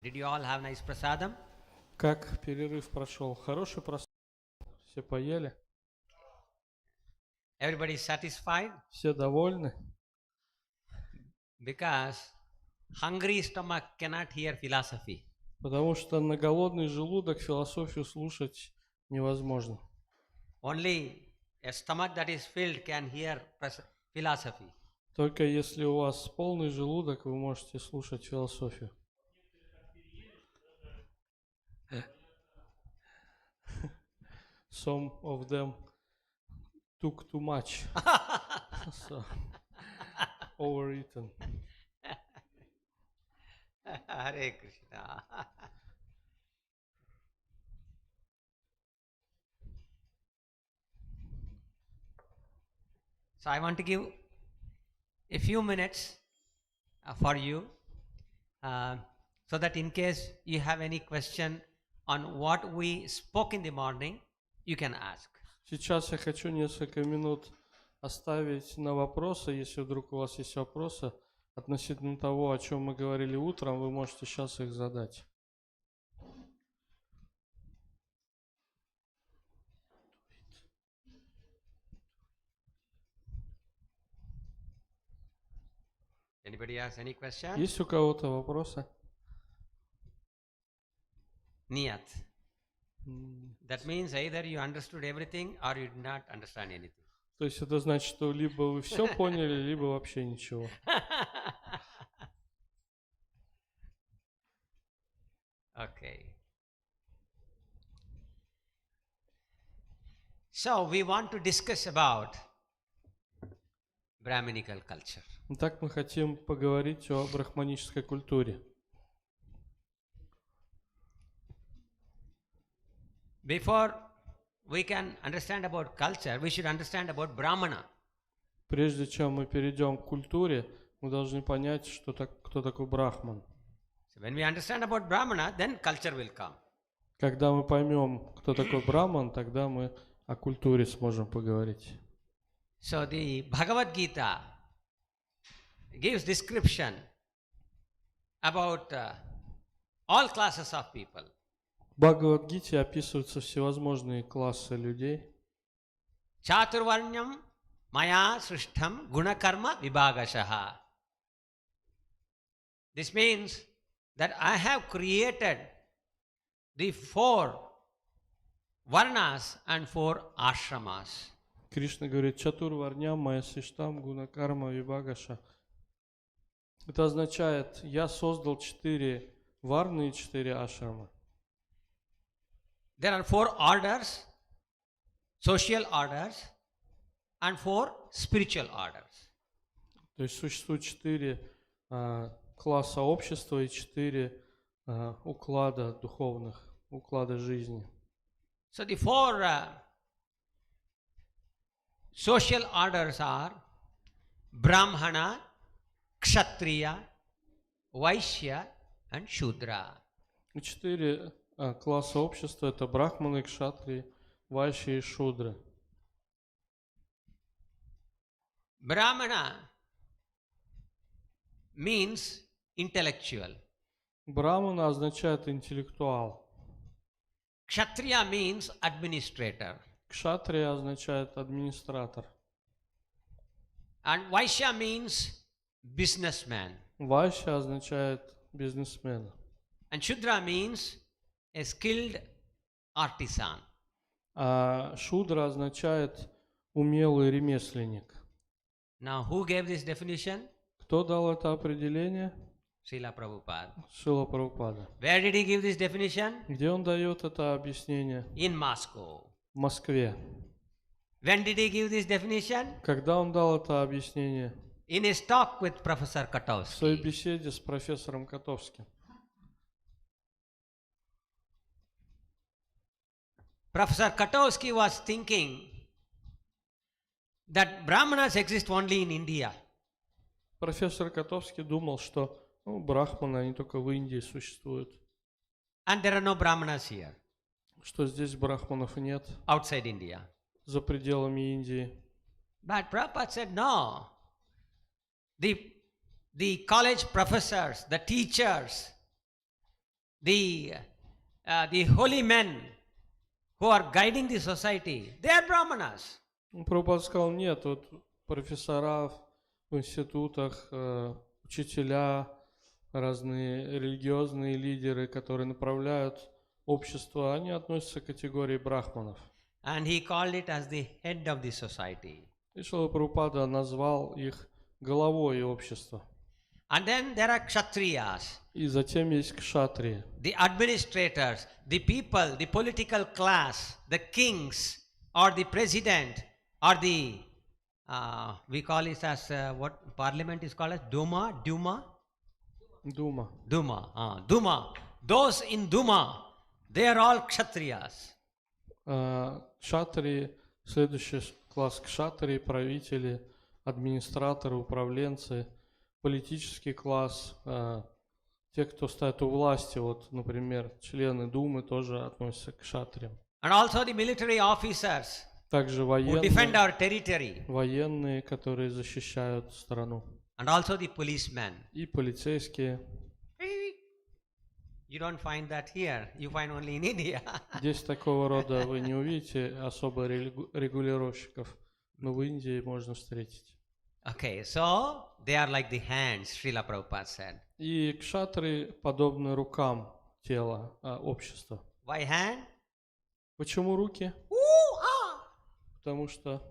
Did you all have nice prasadam? Как перерыв прошел? Хороший просмотр? Все поели? Everybody is satisfied? Все довольны? Because hungry stomach cannot hear philosophy. Потому что на голодный желудок философию слушать невозможно. Only a stomach that is filled can hear philosophy. Только если у вас полный желудок, вы можете слушать философию. Some of them took too much. So, overeaten. Hare Krishna. So I want to give a few minutes for you so that in case you have any question on what we spoke in the morning, you can ask. Сейчас я хочу несколько минут оставить на вопросы. Если вдруг у вас есть вопросы относительно того, о чем мы говорили утром, вы можете сейчас их задать. Anybody has any question? Есть у кого-то вопросы? Niyat. That means either you understood everything or you did not understand anything. То есть это значит, что либо вы все поняли, либо вообще ничего. Okay. So we want to discuss about Brahminical culture. Итак, мы хотим поговорить о брахманической культуре. Before we can understand about culture, we should understand about Brahmana. Прежде чем мы перейдем к культуре, мы должны понять, кто такой брахман. So when we understand about Brahmana, then culture will come. Когда мы поймем, кто такой брахман, тогда мы о культуре сможем поговорить. So the Bhagavad Gita gives description about all classes of people. В Бхагавад-гите описываются всевозможные классы людей. Chaturvarnyam maya srishtham gunakarma vibhagashaha. This means that I have created the 4 varnas and 4 ashramas. Кришна говорит: Чатур варням майя сиштам гуна карма вибагаша. Это означает, я создал 4 варны и 4 ашрама. There are 4 orders, social orders, and 4 spiritual orders. То есть существует 4 класса общества и 4 уклада духовных, уклада жизни. So the 4 social orders are Brahmana, Kshatriya, Vaishya and Shudra. 4 класса общества — это брахманы, кшатрии, вайши и шудры. Brahmana means intellectual. Брахмана означает интеллектуал. Kshatriya means administrator. Кшатрия означает администратор. And Vaishya means businessman. Вайшя означает бизнесмен. And Shudra means a skilled artisan. А шудра означает умелый ремесленник. Now, who gave this definition? Кто дал это определение? Srila Prabhupada. Шрила Прабхупада. Where did he give this definition? Где он дает это объяснение? In Moscow. В Москве. When did he give this definition? Когда он дал это объяснение? In his talk with Professor В своей Katowski. беседе с профессором Котовским. Professor Katowski was thinking that Brahmanas exist only in India. Профессор Котовский думал, что брахманы, они только в Индии существуют. And there are no Brahmanas here, Что здесь брахманов нет, outside India. за пределами Индии. But Prabhupada said, no. The college professors, the teachers, the holy men who are guiding the society, they are Brahmanas. Прабхупада сказал, нет, вот профессора в институтах, учителя, разные религиозные лидеры, которые направляют общество, они относятся к категории брахманов. And he called it as the head of the society. И Шрила Прабхупада назвал их головой общества. And then there are kshatriyas, И затем есть кшатрии, the administrators, the people, the political class, the kings, or the president, or the, we call it as, what parliament is called as? Duma? дума. Duma. Those in Duma, they are all kshatriyas. Кшатрии, следующий класс кшатрии, правители, администраторы, управленцы, политический класс, те, кто стоят у власти, вот, например, члены Думы тоже относятся к кшатриям. And also the military officers Также who defend our territory. военные, которые защищают страну. And also the policemen. И полицейские. You don't find that here. You find only in India. Здесь такого рода вы не увидите особо регулировщиков, но в Индии можно встретить. Okay, so they are like the hands, Srila Prabhupada said. И кшатры подобны рукам тела общества. Why hand? Почему руки? Потому что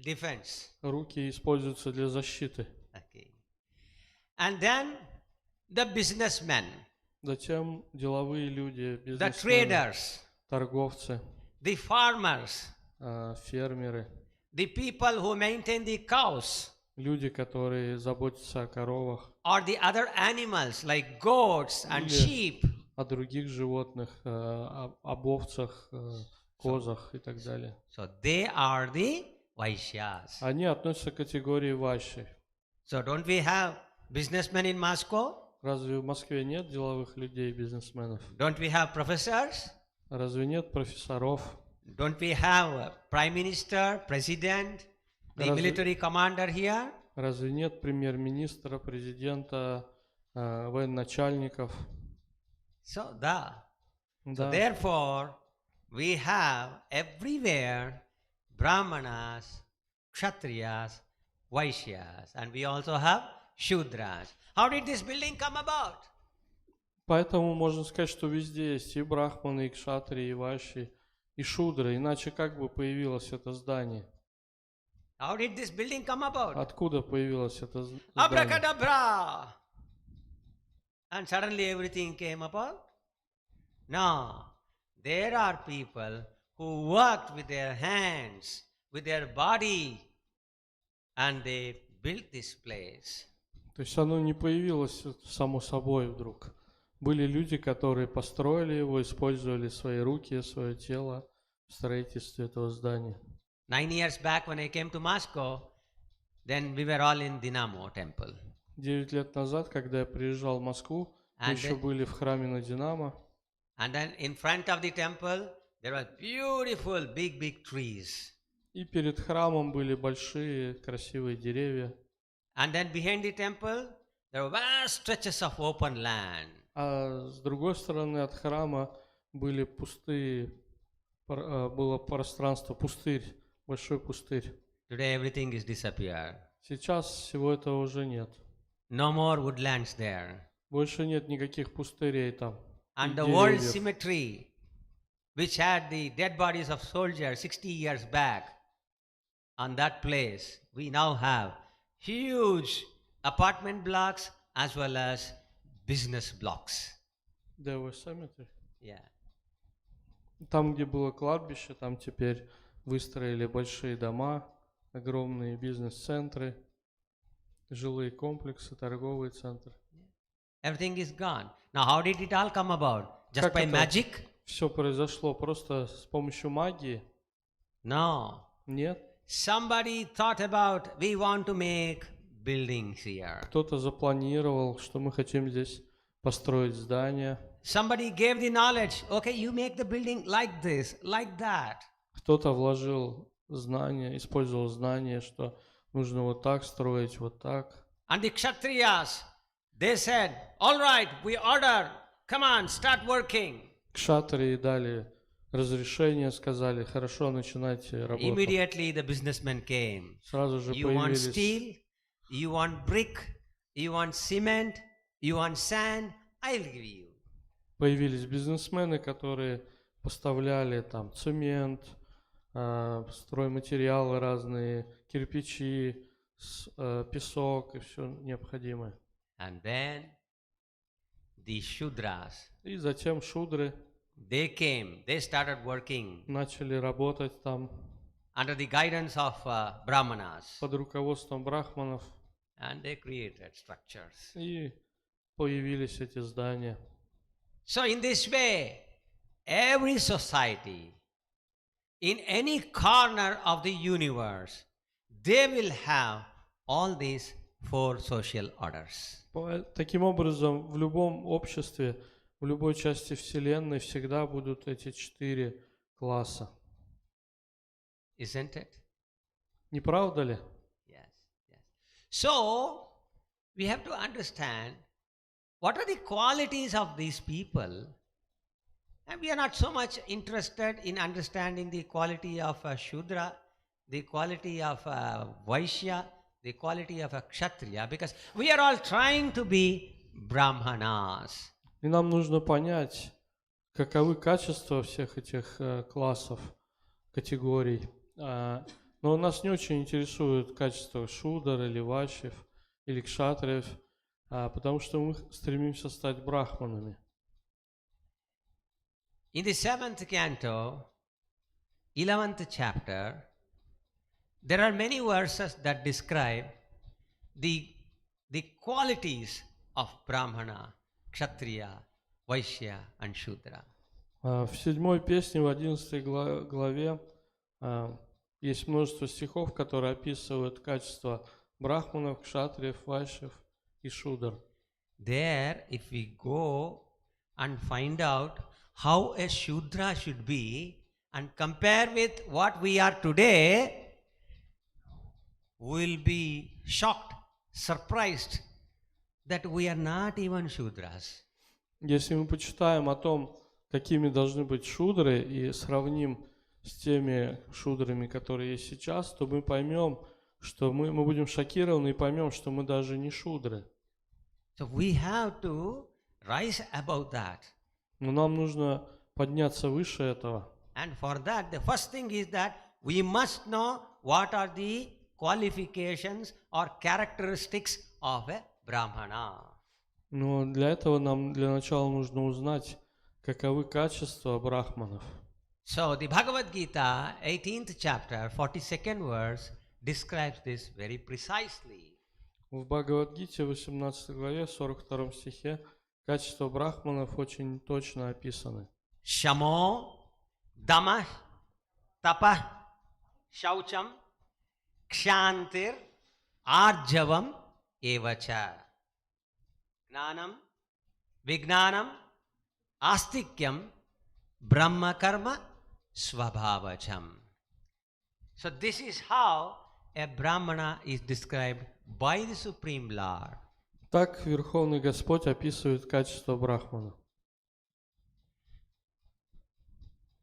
Defense. руки используются для защиты. Okay. And then the businessmen, Затем деловые люди, the бизнесмены, traders, торговцы, the farmers, фермеры, the people who maintain the cows, люди, которые заботятся о коровах, or the other animals like goats and sheep. о других животных, об овцах, козах и так далее. So they are the Vaishyas. Они относятся к категории вайши. So don't we have businessmen in Moscow? Разве в Москве нет деловых людей, бизнесменов? Don't we have professors? Разве нет профессоров? Don't we have a prime minister, president, the military commander here? Разве нет премьер-министра, президента, военачальников? So So Да. therefore, we have everywhere Brahmanas, Kshatriyas, Vaishyas, and we also have Shudras. How did this building come about? Поэтому можно сказать, что везде есть и брахманы, и кшатрии, и вайши, и шудры. Иначе как бы появилось это здание? How did this building come about? Откуда появилось это здание? Abracadabra! And suddenly everything came about? No. There are people who worked with their hands, with their body, and they built this place. То есть оно не появилось само собой вдруг. Были люди, которые построили его, использовали свои руки, свое тело в строительстве этого здания. 9 years back when I came to Moscow, then we were all in Dinamo temple. 9 лет назад, когда я приезжал в Москву, мы еще были в храме на Динамо. And then in front of the temple, there were beautiful big trees. И перед храмом были большие красивые деревья. And then behind the temple, there were vast stretches of open land. А с другой стороны от храма были пустые, было пространство, пустырь, большой пустырь. Today everything is disappeared. Сейчас всего этого уже нет. No more woodlands there. Больше нет никаких пустырей там. And the world cemetery, which had the dead bodies of soldiers 60 years back, on that place, we now have huge apartment blocks as well as business blocks. There was cemetery. Yeah. Там, где было кладбище, там теперь выстроили большие дома, огромные бизнес-центры, жилые комплексы, торговые центры. Everything is gone. Now, how did it all come about? Just by magic? Все произошло просто с помощью магии? No. Нет. Somebody thought about, we want to make buildings here. Кто-то запланировал, что мы хотим здесь построить здание. Somebody gave the knowledge, okay, you make the building like this, like that. Кто-то вложил знания, использовал знания, что нужно вот так строить, вот так. And the Kshatriyas, they said, all right, we order come on, start working. Кшатри дали разрешение, сказали, хорошо, начинайте работу. Immediately the businessmen came. Сразу же You want появились, steel, you want brick, you want cement, you want sand, I'll give you. появились бизнесмены, которые поставляли там цемент, стройматериалы разные, кирпичи, песок и все необходимое. And then the Shudras, И затем шудры they came, they started working начали работать там under the guidance of Brahmanas, под руководством брахманов, and they created structures. и появились эти здания. So in this way, every society, in any corner of the universe, they will have all these four social orders. Таким образом, в любом обществе, в любой части Вселенной всегда будут эти 4 класса. Isn't it? Не правда ли? Yes, yes. So, we have to understand what are the qualities of these people. And we are not so much interested in understanding the quality of a Shudra, the quality of a Vaishya, the quality of a Kshatriya, because we are all trying to be Brahmanas. И нам нужно понять, каковы качества всех этих классов, категорий. Но нас не очень интересуют качества шудр или вайшьев или кшатриев, потому что мы стремимся стать брахманами. In the 7th canto, 11th chapter, there are many verses that describe the qualities of Brahmana, Kshatriya, Vaishya and Shudra. В 7 песне, в 11 главе есть множество стихов, которые описывают качества брахманов, кшатриев, вайшьев и шудр. There, if we go and find out how a Shudra should be and compare with what we are today, we will be shocked, surprised that we are not even Shudras. Если мы почитаем о том, какими должны быть шудры, и сравним с теми шудрами, которые есть сейчас, то мы поймем, что мы будем шокированы и поймем, что мы даже не шудры. So we have to rise above that. Но нам нужно подняться выше этого. And for that, the first thing is that we must know what are the qualifications or characteristics of a Brahmana. Но для этого нам для начала нужно узнать, каковы качества брахманов. So the Bhagavad Gita, 18th chapter, 42nd verse, describes this very precisely. В Бхагавад-гите, 18 главе, 42 стихе, качества брахманов очень точно описаны. Shamo, Dama, Tapa, Shaucham, Kshantir, Arjavam, Evacha. Gnanam, Vignanam, Astikyam, Brahma Karma, Swabhavacham. So this is how a Brahmana is described by the Supreme Lord. Так Верховный Господь описывает качества брахмана.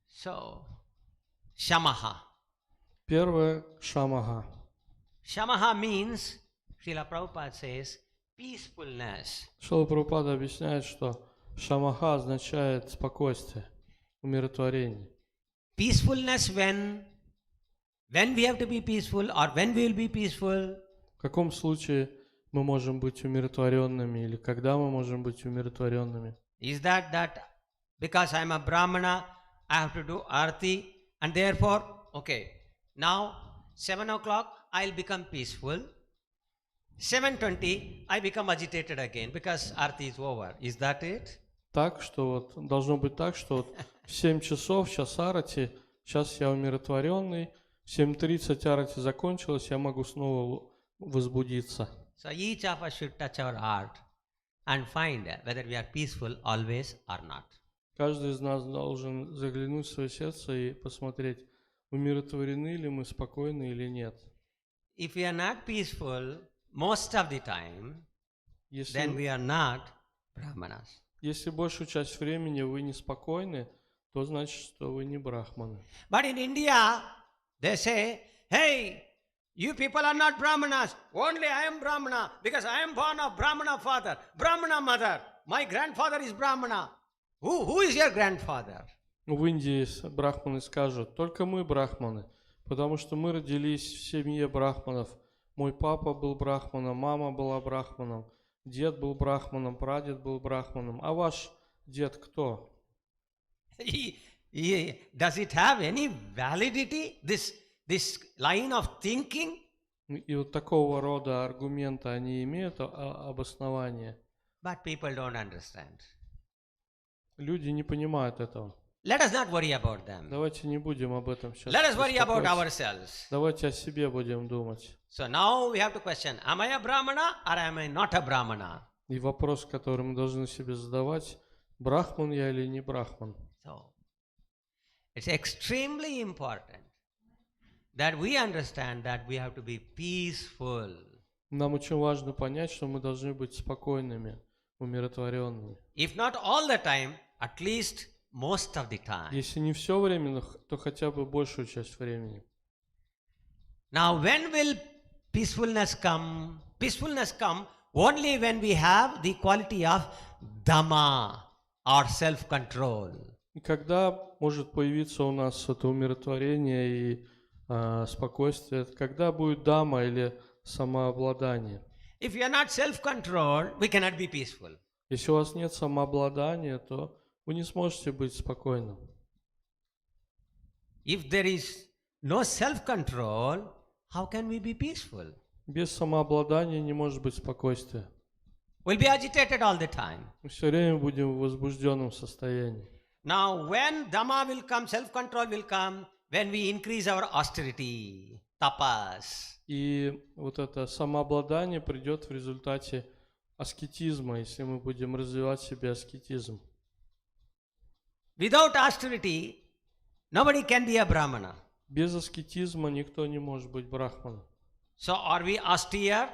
So, Shamaha. Первое – шамаха. Shamaha means, Srila Prabhupada says, peacefulness. Шрила Прабхупада объясняет, что шамаха означает спокойствие, умиротворение. Peacefulness when we have to be peaceful or when we will be peaceful. В каком случае мы можем быть умиротворенными или когда мы можем быть умиротворенными? Is that because I am a Brahmana, I have to do arati and therefore, okay, now 7 o'clock I'll become peaceful. 7:20 I become agitated again because arati is over. Is that it? Так, что вот должно быть так, что вот в 7 часов, сейчас арати, сейчас я умиротворенный, в 7:30 арати закончилась, я могу снова возбудиться. So each of us should touch our heart and find whether we are peaceful always or not. Каждый из нас должен заглянуть в свое сердце и посмотреть, умиротворены ли мы, спокойны или нет. If we are not peaceful most of the time, then we are not Brahmanas. Если большую часть времени вы неспокойны, то значит, что вы не брахманы. But in India, they say, hey, you people are not Brahmanas. Only I am Brahmana because I am born of Brahmana father, Brahmana mother. My grandfather is Brahmana. Who is your grandfather? В Индии брахманы скажут, только мы брахманы, потому что мы родились в семье брахманов. Мой папа был брахманом, мама была брахманом, дед был брахманом, прадед был брахманом. А ваш дед кто? Does it have any validity, this line of thinking? И вот такого рода аргументы, они имеют обоснование. But people don't understand. Люди не понимают этого. Let us not worry about them. Давайте не будем об этом сейчас Let us worry about беспокоиться. ourselves. Давайте о себе будем думать. So now we have to question, am I a Brahmana or am I not a Brahmana? И вопрос, который мы должны себе задавать, брахман я или не брахман. So, it's extremely important that we understand that we have to be peaceful. Нам очень важно понять, что мы должны быть спокойными, умиротворенными. If not all the time, at least most of the time. Если не все время, то хотя бы большую часть времени. Now, when will peacefulness come? Peacefulness come only when we have the quality of Dhamma or self-control. И когда может появиться у нас это умиротворение и спокойствие, когда будет дама или самообладание. If you are not self-controlled, we cannot be peaceful. Если у вас нет самообладания, то вы не сможете быть спокойным. If there is no self-control, how can we be peaceful? Без самообладания не может быть спокойствия. We'll be agitated all the time. Мы все время будем в возбужденном состоянии. Now, when Dhamma will come, self-control will come, when we increase our austerity, tapas. И вот это самообладание придет в результате аскетизма, если мы будем развивать в себе аскетизм. Without austerity, nobody can be a Brahmana. Без аскетизма никто не может быть брахманом. So, are we austere?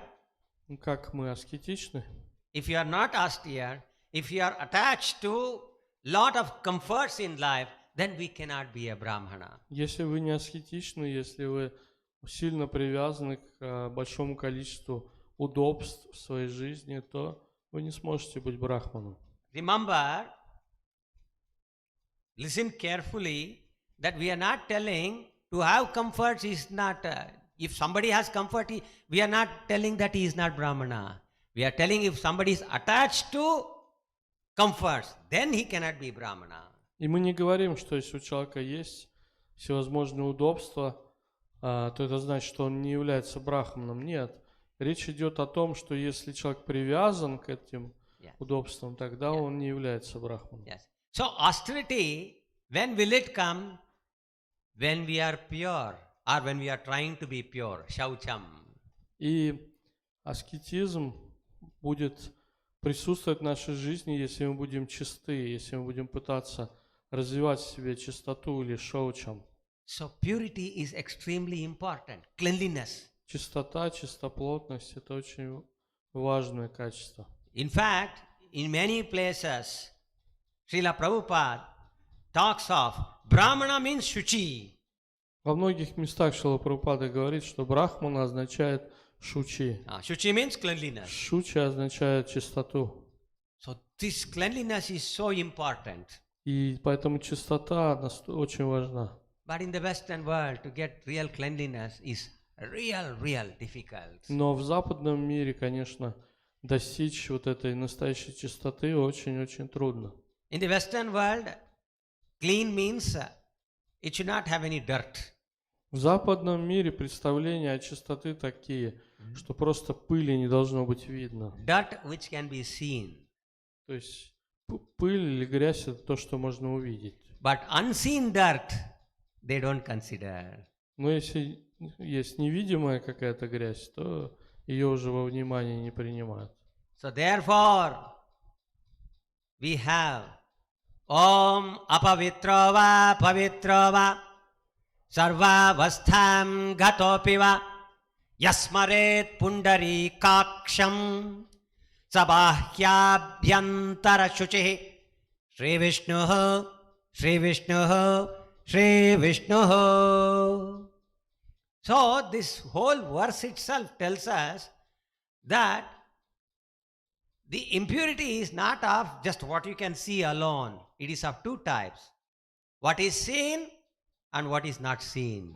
Ну, как мы аскетичны? If you are not austere, if you are attached to lot of comforts in life, then we cannot be a Brahmana. Если вы не аскетичны, если вы сильно привязаны к большому количеству удобств в своей жизни, то вы не сможете быть брахманом. Remember, listen carefully that we are not telling to have comforts is not, if somebody has comfort, we are not telling that he is not Brahmana. We are telling if somebody is attached to comforts, then he cannot be Brahmana. И мы не говорим, что если у человека есть всевозможные удобства, то это значит, что он не является брахманом. Нет. Речь идет о том, что если человек привязан к этим удобствам, тогда он не является брахманом. Yes. So austerity, when will it come? When we are pure or when we are trying to be pure. Shaucham. И аскетизм будет присутствовать в нашей жизни, если мы будем чисты, если мы будем пытаться развивать в себе чистоту или шаучам. So purity is extremely important. Cleanliness. Чистота, чистоплотность – это очень важное качество. In fact, in many places, Srila Prabhupada talks of Brahmana means Shuchi. Во многих местах Шрила Прабхупада говорит, что брахмана означает шучи. Shuchi means cleanliness. Шучи означает чистоту. So this cleanliness is so important. И поэтому чистота очень важна. But in the Western world, to get real cleanliness is real difficult. Но в западном мире, конечно, достичь вот этой настоящей чистоты очень-очень трудно. In the Western world, clean means it should not have any dirt. В западном мире представления о чистоте такие, что просто пыли не должно быть видно. Dirt which can be seen. То есть пыль или грязь – это то, что можно увидеть. But unseen dirt, they don't consider. Но если есть невидимая какая-то грязь, то ее уже во внимание не принимают. So therefore, we have Om apavitrava pavitrava sarvavastham gatopiva yasmaret pundari kaksham Sabahyabhyantara shuchih Shri Vishnuh, Shri Vishnuh, Shri Vishnuh. So this whole verse itself tells us that the impurity is not of just what you can see alone. It is of two types. What is seen and what is not seen.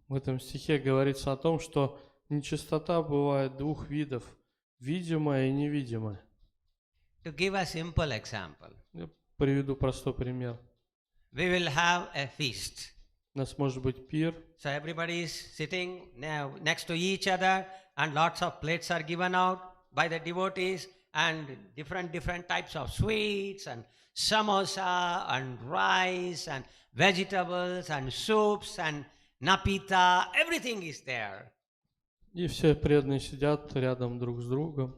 В этом стихе говорится о том, что нечистота бывает двух видов: видимая и невидимая. To give a simple example, Я приведу простой пример. we will have a feast. У нас может быть пир, So everybody is sitting now next to each other and lots of plates are given out by the devotees and different types of sweets and samosa and rice and vegetables and soups and napita, everything is there. и все преданные сидят рядом друг с другом,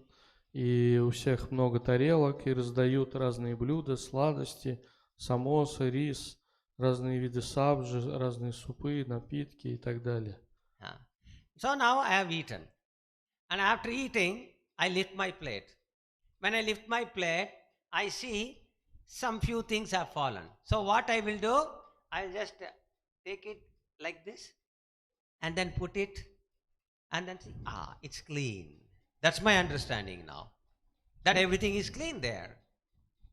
и у всех много тарелок, и раздают разные блюда, сладости, самосы, рис, разные виды сабжи, разные супы, напитки и так далее. So now I have eaten. And after eating, I lift my plate. When I lift my plate, I see some few things have fallen. So what I will do, I'll just take it like this and then put it and then see, it's clean. That's my understanding now. That everything is clean there.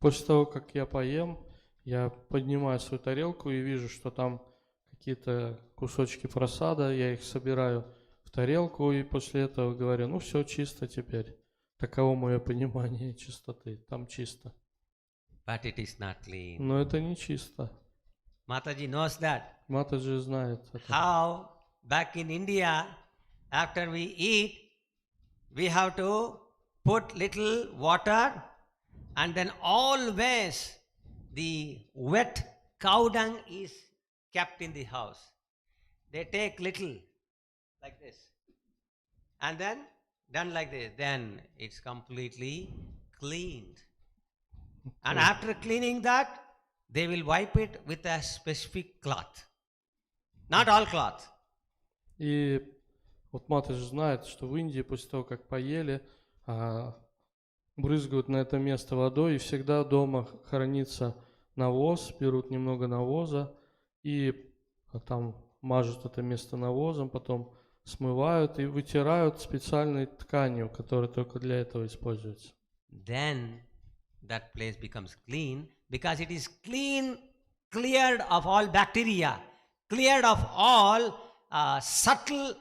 После того, как я поем, я поднимаю свою тарелку и вижу, что там какие-то кусочки просада, я их собираю в тарелку и после этого говорю, ну все чисто теперь. Таково мое понимание чистоты, там чисто. But it is not clean. Но это не чисто. Mataji knows that. Матаджи знает это. How back in India, after we eat, we have to put little water and then always the wet cow dung is kept in the house. They take little like this and then done like this. Then it's completely cleaned. And after cleaning that, they will wipe it with a specific cloth. Not all cloth. И вот Матаджи знает, что в Индии после того, как поели, брызгают на это место водой, и всегда дома хранится навоз, берут немного навоза и там мажут это место навозом, потом смывают и вытирают специальной тканью, которая только для этого используется. Then that place becomes clean because it is cleared of all bacteria, cleared of all subtle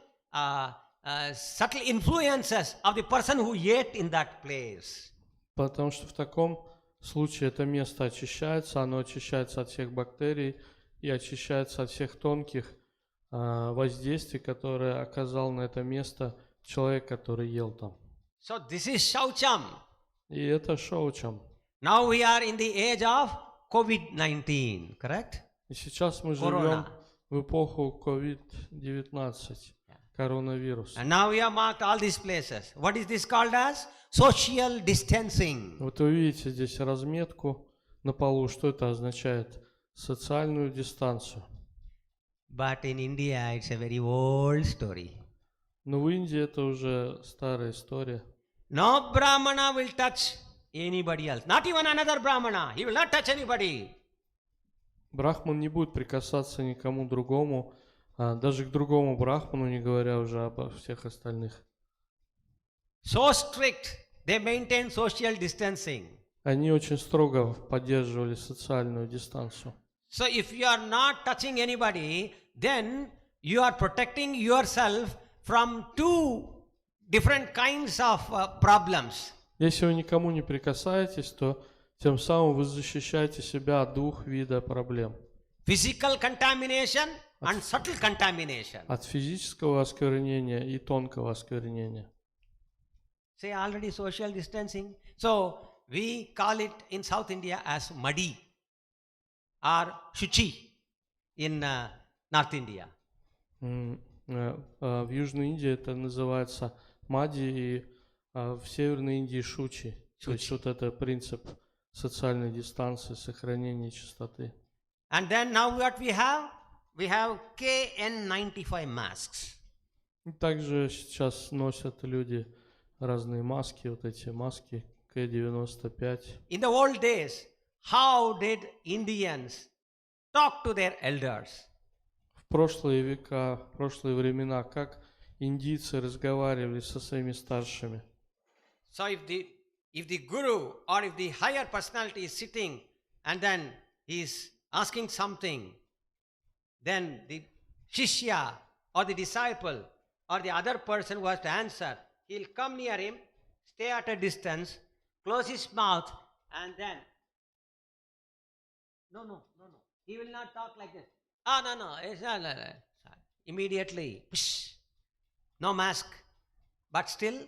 influences of the person who ate in that place. Потому что в таком случае это место очищается, оно очищается от всех бактерий и очищается от всех тонких воздействий, которые оказал на это место человек, который ел там. So this is Shaucham. И это шоучам. Now we are in the age of COVID-19, correct? И сейчас мы живем в эпоху COVID-19, коронавирус. And now we have marked all these places. What is this called as? Social distancing. Вот вы видите здесь разметку на полу, что это означает? Социальную дистанцию. But in India it's a very old story. Но в Индии это уже старая история. No Brahmana will touch anybody else. Not even another Brahmana. He will not touch anybody. Брахман не будет прикасаться никому другому, даже к другому брахману, не говоря уже обо всех остальных. So strict. They maintain social distancing. Они очень строго поддерживали социальную дистанцию. So if you are not touching anybody, then you are protecting yourself from two different kinds of problems. Если вы никому не прикасаетесь, то тем самым вы защищаете себя от двух видов проблем. Physical contamination and subtle contamination. От физического осквернения и тонкого осквернения. Say already social distancing. So we call it in South India as madi or shuchi in North India. В Южной Индии это называется мади, и в Северной Индии шучи. То есть вот это принцип социальной дистанции, сохранения чистоты. And then now what we have? We have KN95 masks. И также сейчас носят люди разные маски, вот эти маски К-95. In the old days, how did Indians talk to their elders? В прошлые века, в прошлые времена, как индийцы разговаривали со своими старшими. So if the guru or if the higher personality is sitting and then he is asking something, then the shishya or the disciple or the other person who has to answer, he'll come near him, stay at a distance, close his mouth, and then no. He will not talk like this. No, it's not like that. Immediately, psh, no mask. But still,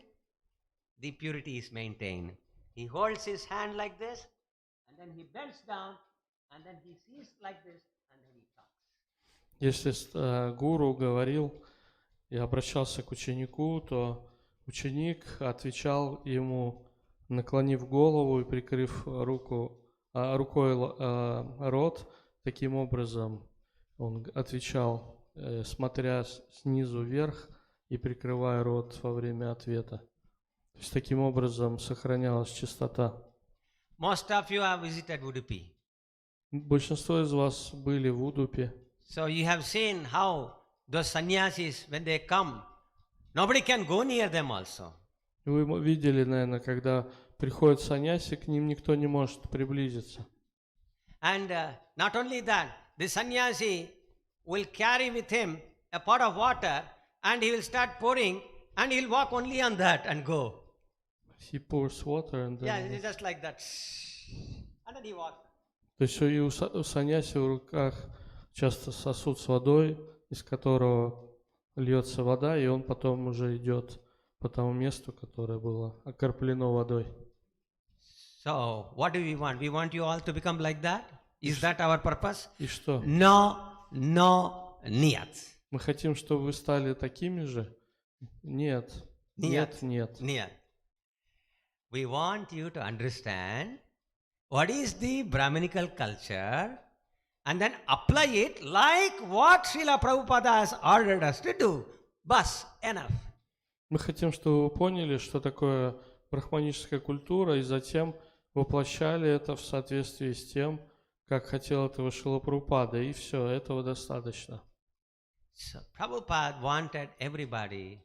the purity is maintained. He holds his hand like this, and then he bends down, and then he sees like this, and then he talks. Если гуру говорил и обращался к ученику, то ученик отвечал ему, наклонив голову и прикрыв рукой рот. Таким образом он отвечал, смотря снизу вверх и прикрывая рот во время ответа. То есть таким образом сохранялась чистота. Most of you have visited Udupi. Большинство из вас были в Удупе. So you have seen how those sannyasis, when they come, nobody can go near them also. Вы видели, наверное, когда приходят саньяси, к ним никто не может приблизиться. And not only that, the sannyasi will carry with him a pot of water and he will start pouring and he will walk only on that and go. He pours water and then... Yeah, it's just like that. And then he walks. То есть и у саньяси в руках часто сосуд с водой, из которого льется вода, и он потом уже идет по тому месту, которое было окроплено водой. So, what do we want? We want you all to become like that? Is that our purpose? И что? No, niyat. Мы хотим, чтобы вы стали такими же? Нет. Niyat. Нет. Niyat. We want you to understand what is the Brahminical culture and then apply it like what Srila Prabhupada has ordered us to do. Bas, enough. Мы хотим, чтобы вы поняли, что такое брахманическая культура, и затем воплощали это в соответствии с тем, как хотел этого Шрила Прабхупада, и все, этого достаточно. So, Prabhupada wanted everybody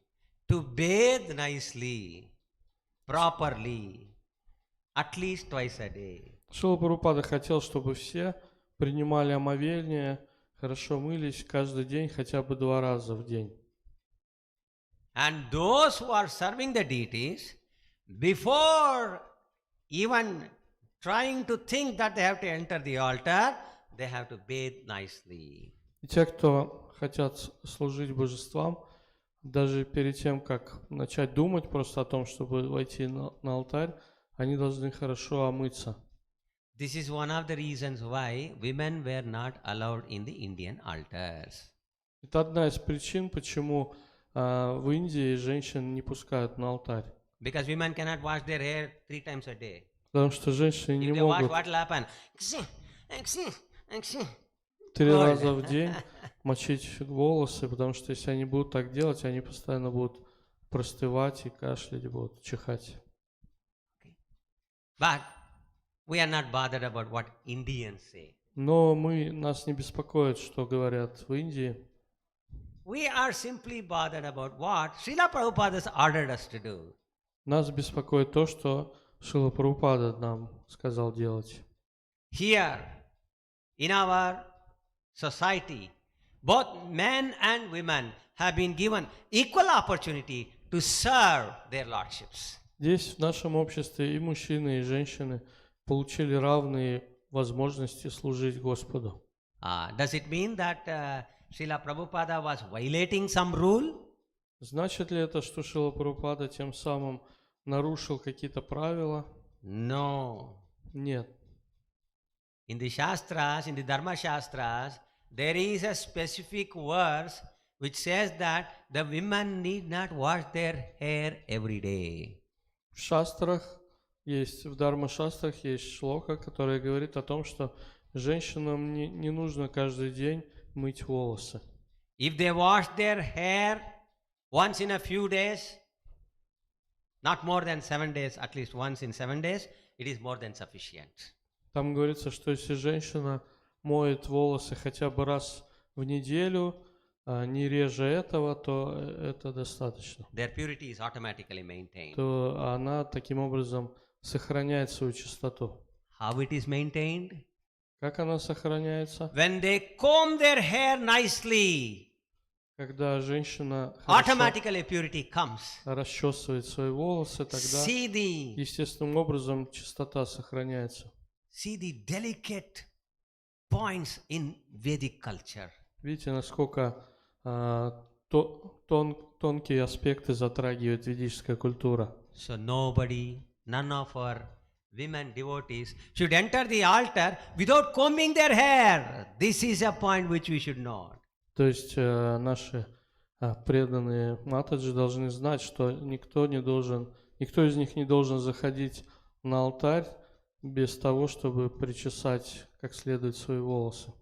to bathe nicely, properly, at least twice a day. Шрила Прабхупада хотел, чтобы все принимали омовение, хорошо мылись каждый день, хотя бы 2 раза в день. And those who are serving the deities, before even trying to think that they have to enter the altar, they have to bathe nicely. И те, кто хотят служить божествам, даже перед тем, как начать думать просто о том, чтобы войти на алтарь, они должны хорошо омыться. This is one of the reasons why women were not allowed in the Indian altars. Это одна из причин, почему в Индии женщин не пускают на алтарь. Because women cannot wash their hair 3 times a day. Потому что женщины не If they wash, могут what will happen? 3 раза в день мочить волосы, потому что если они будут так делать, они постоянно будут простывать и кашлять, будут чихать. But we are not bothered about what Indians say. Но нас не беспокоит, что говорят в Индии. We are simply bothered about what Srila Prabhupada has ordered us to do. Нас беспокоит то, что Шрила Прабхупада нам сказал делать. Here, in our society, both men and women have been given equal opportunity to serve their lordships. Здесь, в нашем обществе, и мужчины, и женщины получили равные возможности служить Господу. Does it mean that Srila Prabhupada was violating some rule? Значит ли это, что Шрила Прабхупада тем самым нарушил какие-то правила? No. Нет. In the Shastras, in the Dharma Shastras, there is a specific verse which says that the women need not wash their hair every day. В шастрах есть, в Дharма-шастрах есть шлока, которая говорит о том, что женщинам не нужно каждый день мыть волосы. If they wash their hair once in a few days, not more than 7 days, at least once in 7 days, it is more than sufficient. Там говорится, что если женщина моет волосы хотя бы раз в неделю, не реже этого, то это достаточно. Their purity is automatically maintained. То она таким образом сохраняет свою чистоту. How it is maintained? Как она сохраняется? When they comb their hair nicely, Когда женщина хорошо automatically purity comes. расчесывает свои волосы, тогда See естественным образом чистота сохраняется. the delicate points in Vedic culture. Видите, насколько тонкие аспекты затрагивает ведическая культура. So none of our women devotees should enter the altar without combing their hair. This is a point which we should know. То есть наши преданные матаджи должны знать, что никто из них не должен заходить на алтарь без того, чтобы причесать как следует свои волосы.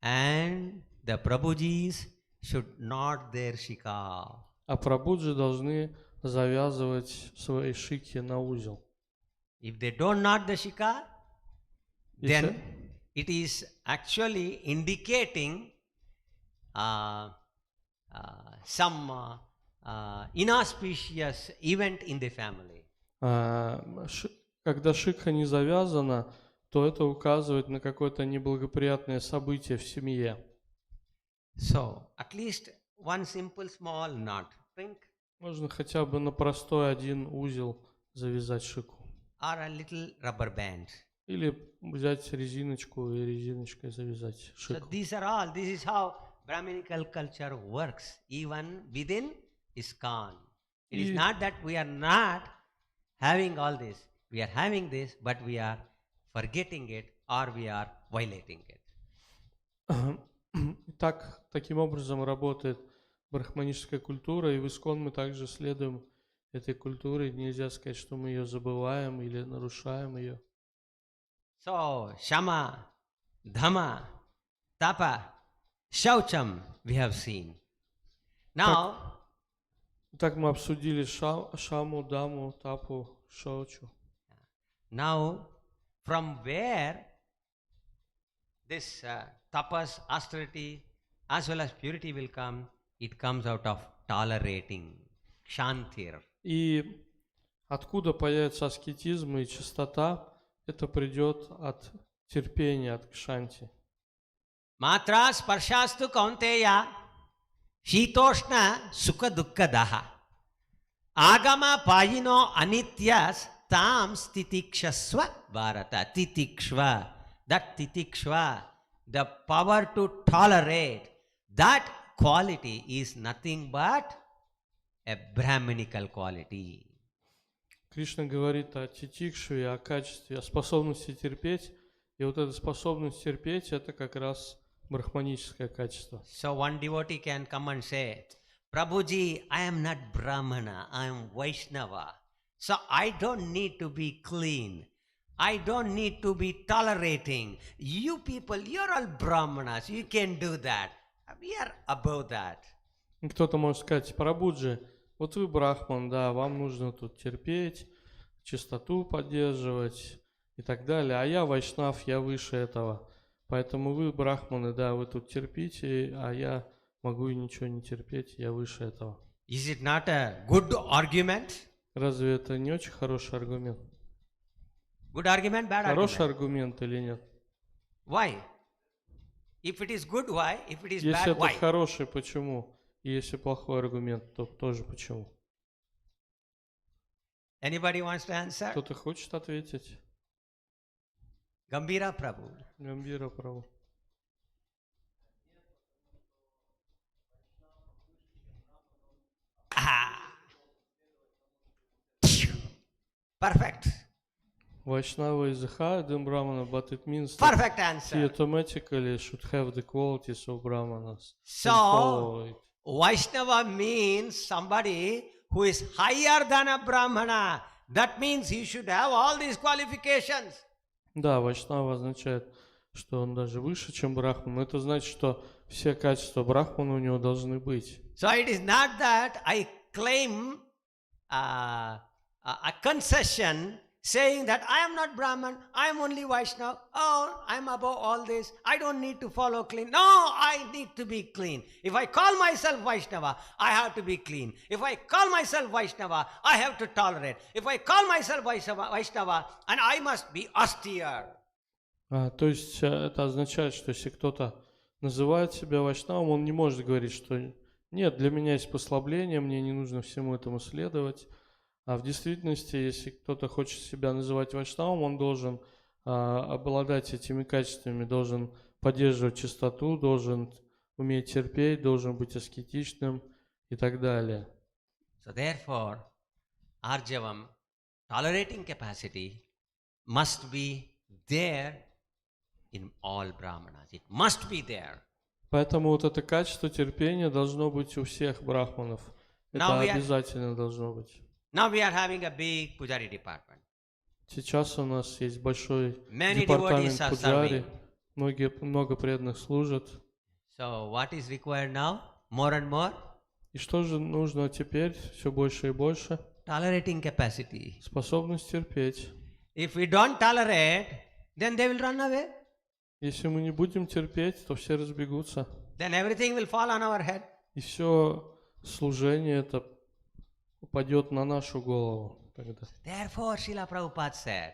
And the Prabhujis should knot their shika. А прабуджи должны завязывать свои шики на узел. If they don't knot the shika, then Если- it is actually indicating some inauspicious event in the family. Когда шикха не завязана, то это указывает на какое-то неблагоприятное событие в семье. So, at least one simple small knot. Think, Можно хотя бы на простой один узел завязать шику. or a little rubber band. Или взять резиночку и резиночкой завязать So шику. this is how Brahminical culture works, even within ISKCON. It is И- not that we are not having all this. We are having this, but we are forgetting it or we are violating it. Таким образом работает брахманическая культура, и в ИСККОН мы также следуем этой культуре. Нельзя сказать, что мы ее забываем или нарушаем ее. So, Shama, Dhamma, Tapa, Shaucham we have seen. Now, Так мы обсудили шаму, даму, тапу, шоучу. now from where this tapas, austerity, as well as purity will come, it comes out of tolerating, kshantir. И откуда появится аскетизм и чистота, это придет от терпения, от кшанти. Matra sparshastu kaunteya shitoshna sukha dukkha daha agama payino anityas tam titikshasva bharata titikshva. That titikshva, the power to tolerate, that quality is nothing but a brahminical quality. Кришна говорит о титикшве, о качестве, о способности терпеть. И вот эта способность терпеть, это как раз брахманическое качество. So one devotee can come and say, Prabhuji, I am not Brahmana, I am Vaishnava. So I don't need to be clean. I don't need to be tolerating. You people, you're all Brahmanas, you can do that. We are above that. И кто-то может сказать: Прабхуджи, вот вы брахман, да, вам нужно тут терпеть, чистоту поддерживать и так далее. А я вайшнав, я выше этого. Поэтому вы брахманы, да, вы тут терпите, а я могу и ничего не терпеть, я выше этого. Is it not a good argument? Разве это не очень хороший аргумент? Good argument, bad Хороший argument? аргумент или нет? Why? If it is good, why? If it is Если bad, это why? хороший, почему? И если плохой аргумент, то тоже почему? Anybody wants to answer? Кто-то хочет ответить? Gambira Prabhu. Гамбира Прабху. Perfect. Vaishnava is higher than Brahmana, but it means that Perfect he answer. automatically should have the qualities of Brahmanas. and So, follow it. Vaishnava means somebody who is higher than a Brahmana. That means he should have all these qualifications. Да, Вайшнава означает, что он даже выше, чем Брахман. Но это значит, что все качества Брахмана у него должны быть. So it is not that I claim a concession saying that I am not Brahman, I am only Vaishnava, oh, I am above all this, I don't need to follow clean. No, I need to be clean. If I call myself Vaishnava, I have to be clean. If I call myself Vaishnava, I have to tolerate. If I call myself Vaishnava, and I must be austere. То есть это означает, что если кто-то называет себя вайшнавом, он не может говорить, что нет, для меня есть послабление, мне не нужно всему этому следовать. А в действительности, если кто-то хочет себя называть вайшнавом, он должен обладать этими качествами, должен поддерживать чистоту, должен уметь терпеть, должен быть аскетичным и так далее. So therefore, Arjavam, tolerating capacity, must be there in all Brahmanas. It must be there. Поэтому вот это качество терпения должно быть у всех брахманов. Это обязательно должно быть. Now we are having a big pujari department. Сейчас у нас есть большой департамент пуджари, много преданных служат. So what is required now? More and more? И что же нужно теперь все больше и больше? Tolerating capacity. Способность терпеть. If we don't tolerate, then they will run away. Если мы не будем терпеть, то все разбегутся. Then everything will fall on our head. И все служение это упадет на нашу голову тогда. Therefore, Srila Prabhupada said,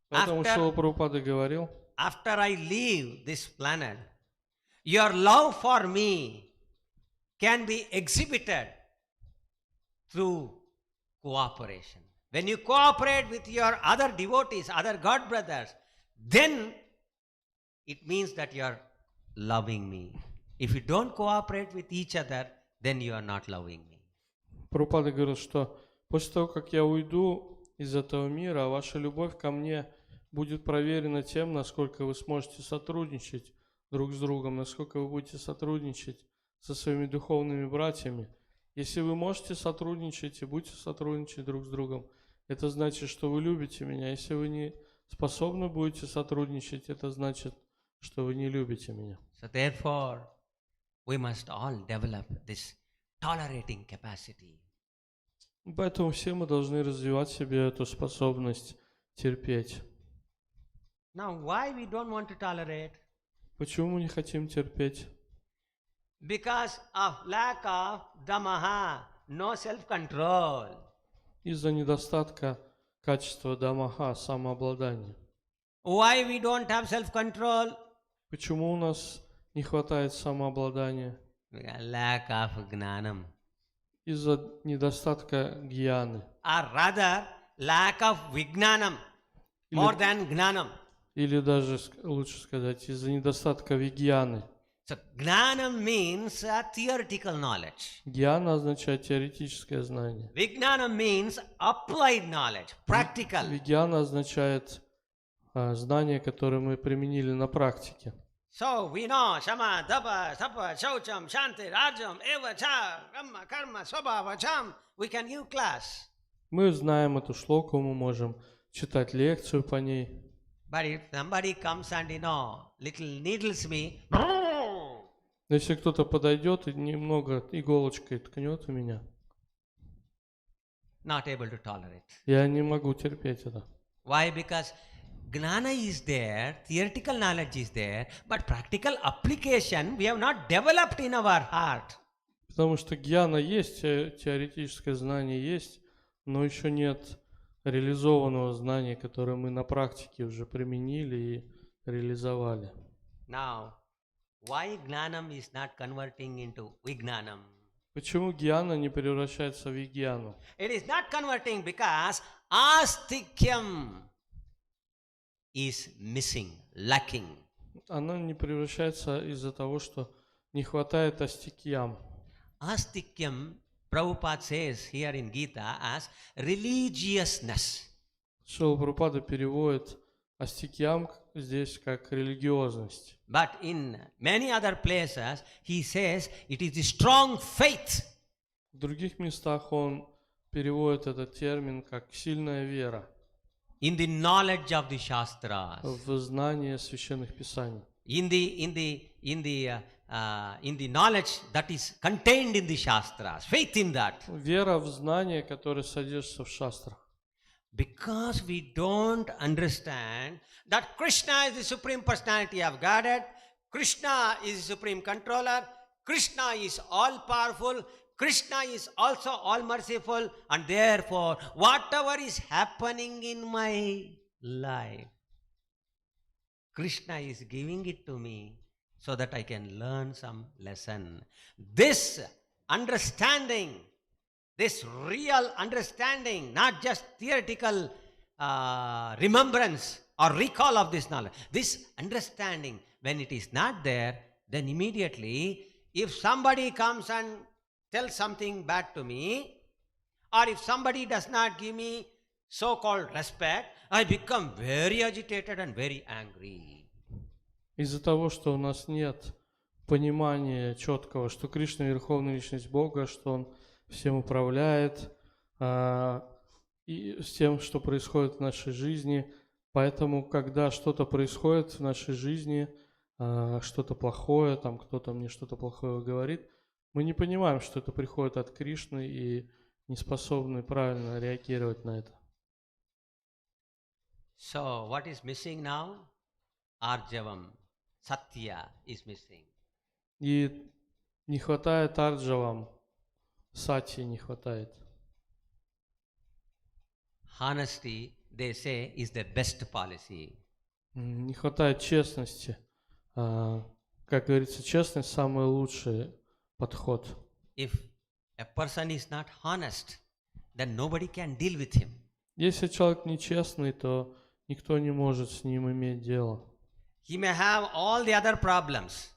Поэтому Шрила Прабхупада говорил, after I leave this planet, your love for me can be exhibited through cooperation. When you cooperate with your other devotees, other God brothers, then it means that you are loving me. If you don't cooperate with each other, then you are not loving me. Прабхупада говорил, что после того, как я уйду из этого мира, ваша любовь ко мне будет проверена тем, насколько вы сможете сотрудничать друг с другом, насколько вы будете сотрудничать со своими духовными братьями. Если вы можете сотрудничать и будете сотрудничать друг с другом, это значит, что вы любите меня. Если вы не способны будете сотрудничать, это значит, что вы не любите меня. So therefore, we must all develop this tolerating capacity. Поэтому все мы должны развивать в себе эту способность терпеть. Now, why we don't want to tolerate? Почему мы не хотим терпеть? Because of lack of damaha, no self-control. Из-за недостатка качества дамаха, самообладания. Why we don't have self-control? Почему у нас не хватает самообладания? Lack of gnanam. Из-за недостатка гьяны. Or rather, lack of vignanam, more than gnanam. Или даже, лучше сказать, из-за недостатка вигьяны. So, gnanam means a theoretical knowledge. Гьяна означает теоретическое знание. Vignanam means applied knowledge, practical. Вигьяна означает знание, которое мы применили на практике. So we know Shama, Dapa, Sapa, Shaucham, Shanti, Rajam, Eva, Cha, Kamma, Karma, Swabhava, Cham. We can give class. Мы знаем эту шлоку, мы можем читать лекцию по ней. But if somebody comes and, little needles me, Но если кто-то подойдет и немного иголочкой ткнет в меня, not able to tolerate. я не могу терпеть это. Why? Because Gnana is there, theoretical knowledge is there, but practical application we have not developed in our heart. Потому что гьяна есть, теоретическое знание есть, но еще нет реализованного знания, которое мы на практике уже применили и реализовали. Now, why Gnanam is not converting into Vignanam? Почему гьяна не превращается в вигьяну? It is not converting because astikyam is missing, lacking. Она не превращается из-за того, что не хватает астикьям. Astikyam, Prabhupada says here in Gita as religiousness. Шрила Прабхупада переводит астикьям здесь как религиозность. But in many other places, he says it is the strong faith. В других местах он переводит этот термин как сильная вера. In the knowledge of the Shastras. В знание священных писаний. in the knowledge that is contained in the Shastras, faith in that. Вера в знание, которое содержится в шастрах. Because we don't understand that Krishna is the Supreme Personality of Godhead, Krishna is the Supreme Controller, Krishna is all powerful, Krishna is also all merciful, and therefore, whatever is happening in my life, Krishna is giving it to me so that I can learn some lesson. This understanding, this real understanding, not just theoretical remembrance or recall of this knowledge, this understanding, when it is not there, then immediately, if somebody comes and tells something bad to me, or if somebody does not give me so-called respect, I become very agitated and very angry. Из-за того, что у нас нет понимания четкого, что Кришна — Верховная Личность Бога, что Он всем управляет, и с тем, что происходит в нашей жизни. Поэтому, когда что-то происходит в нашей жизни, что-то плохое, там кто-то мне что-то плохое говорит, мы не понимаем, что это приходит от Кришны и не способны правильно реагировать на это. So, what is missing now? Arjavam, Satya is missing. И не хватает арджавам, сати не хватает. Honesty, they say, is the best policy. Не хватает честности. Как говорится, честность — самый лучший подход. If a person is not honest, then nobody can deal with him. Если человек нечестный, то никто не может с ним иметь дело. He may have all the other problems.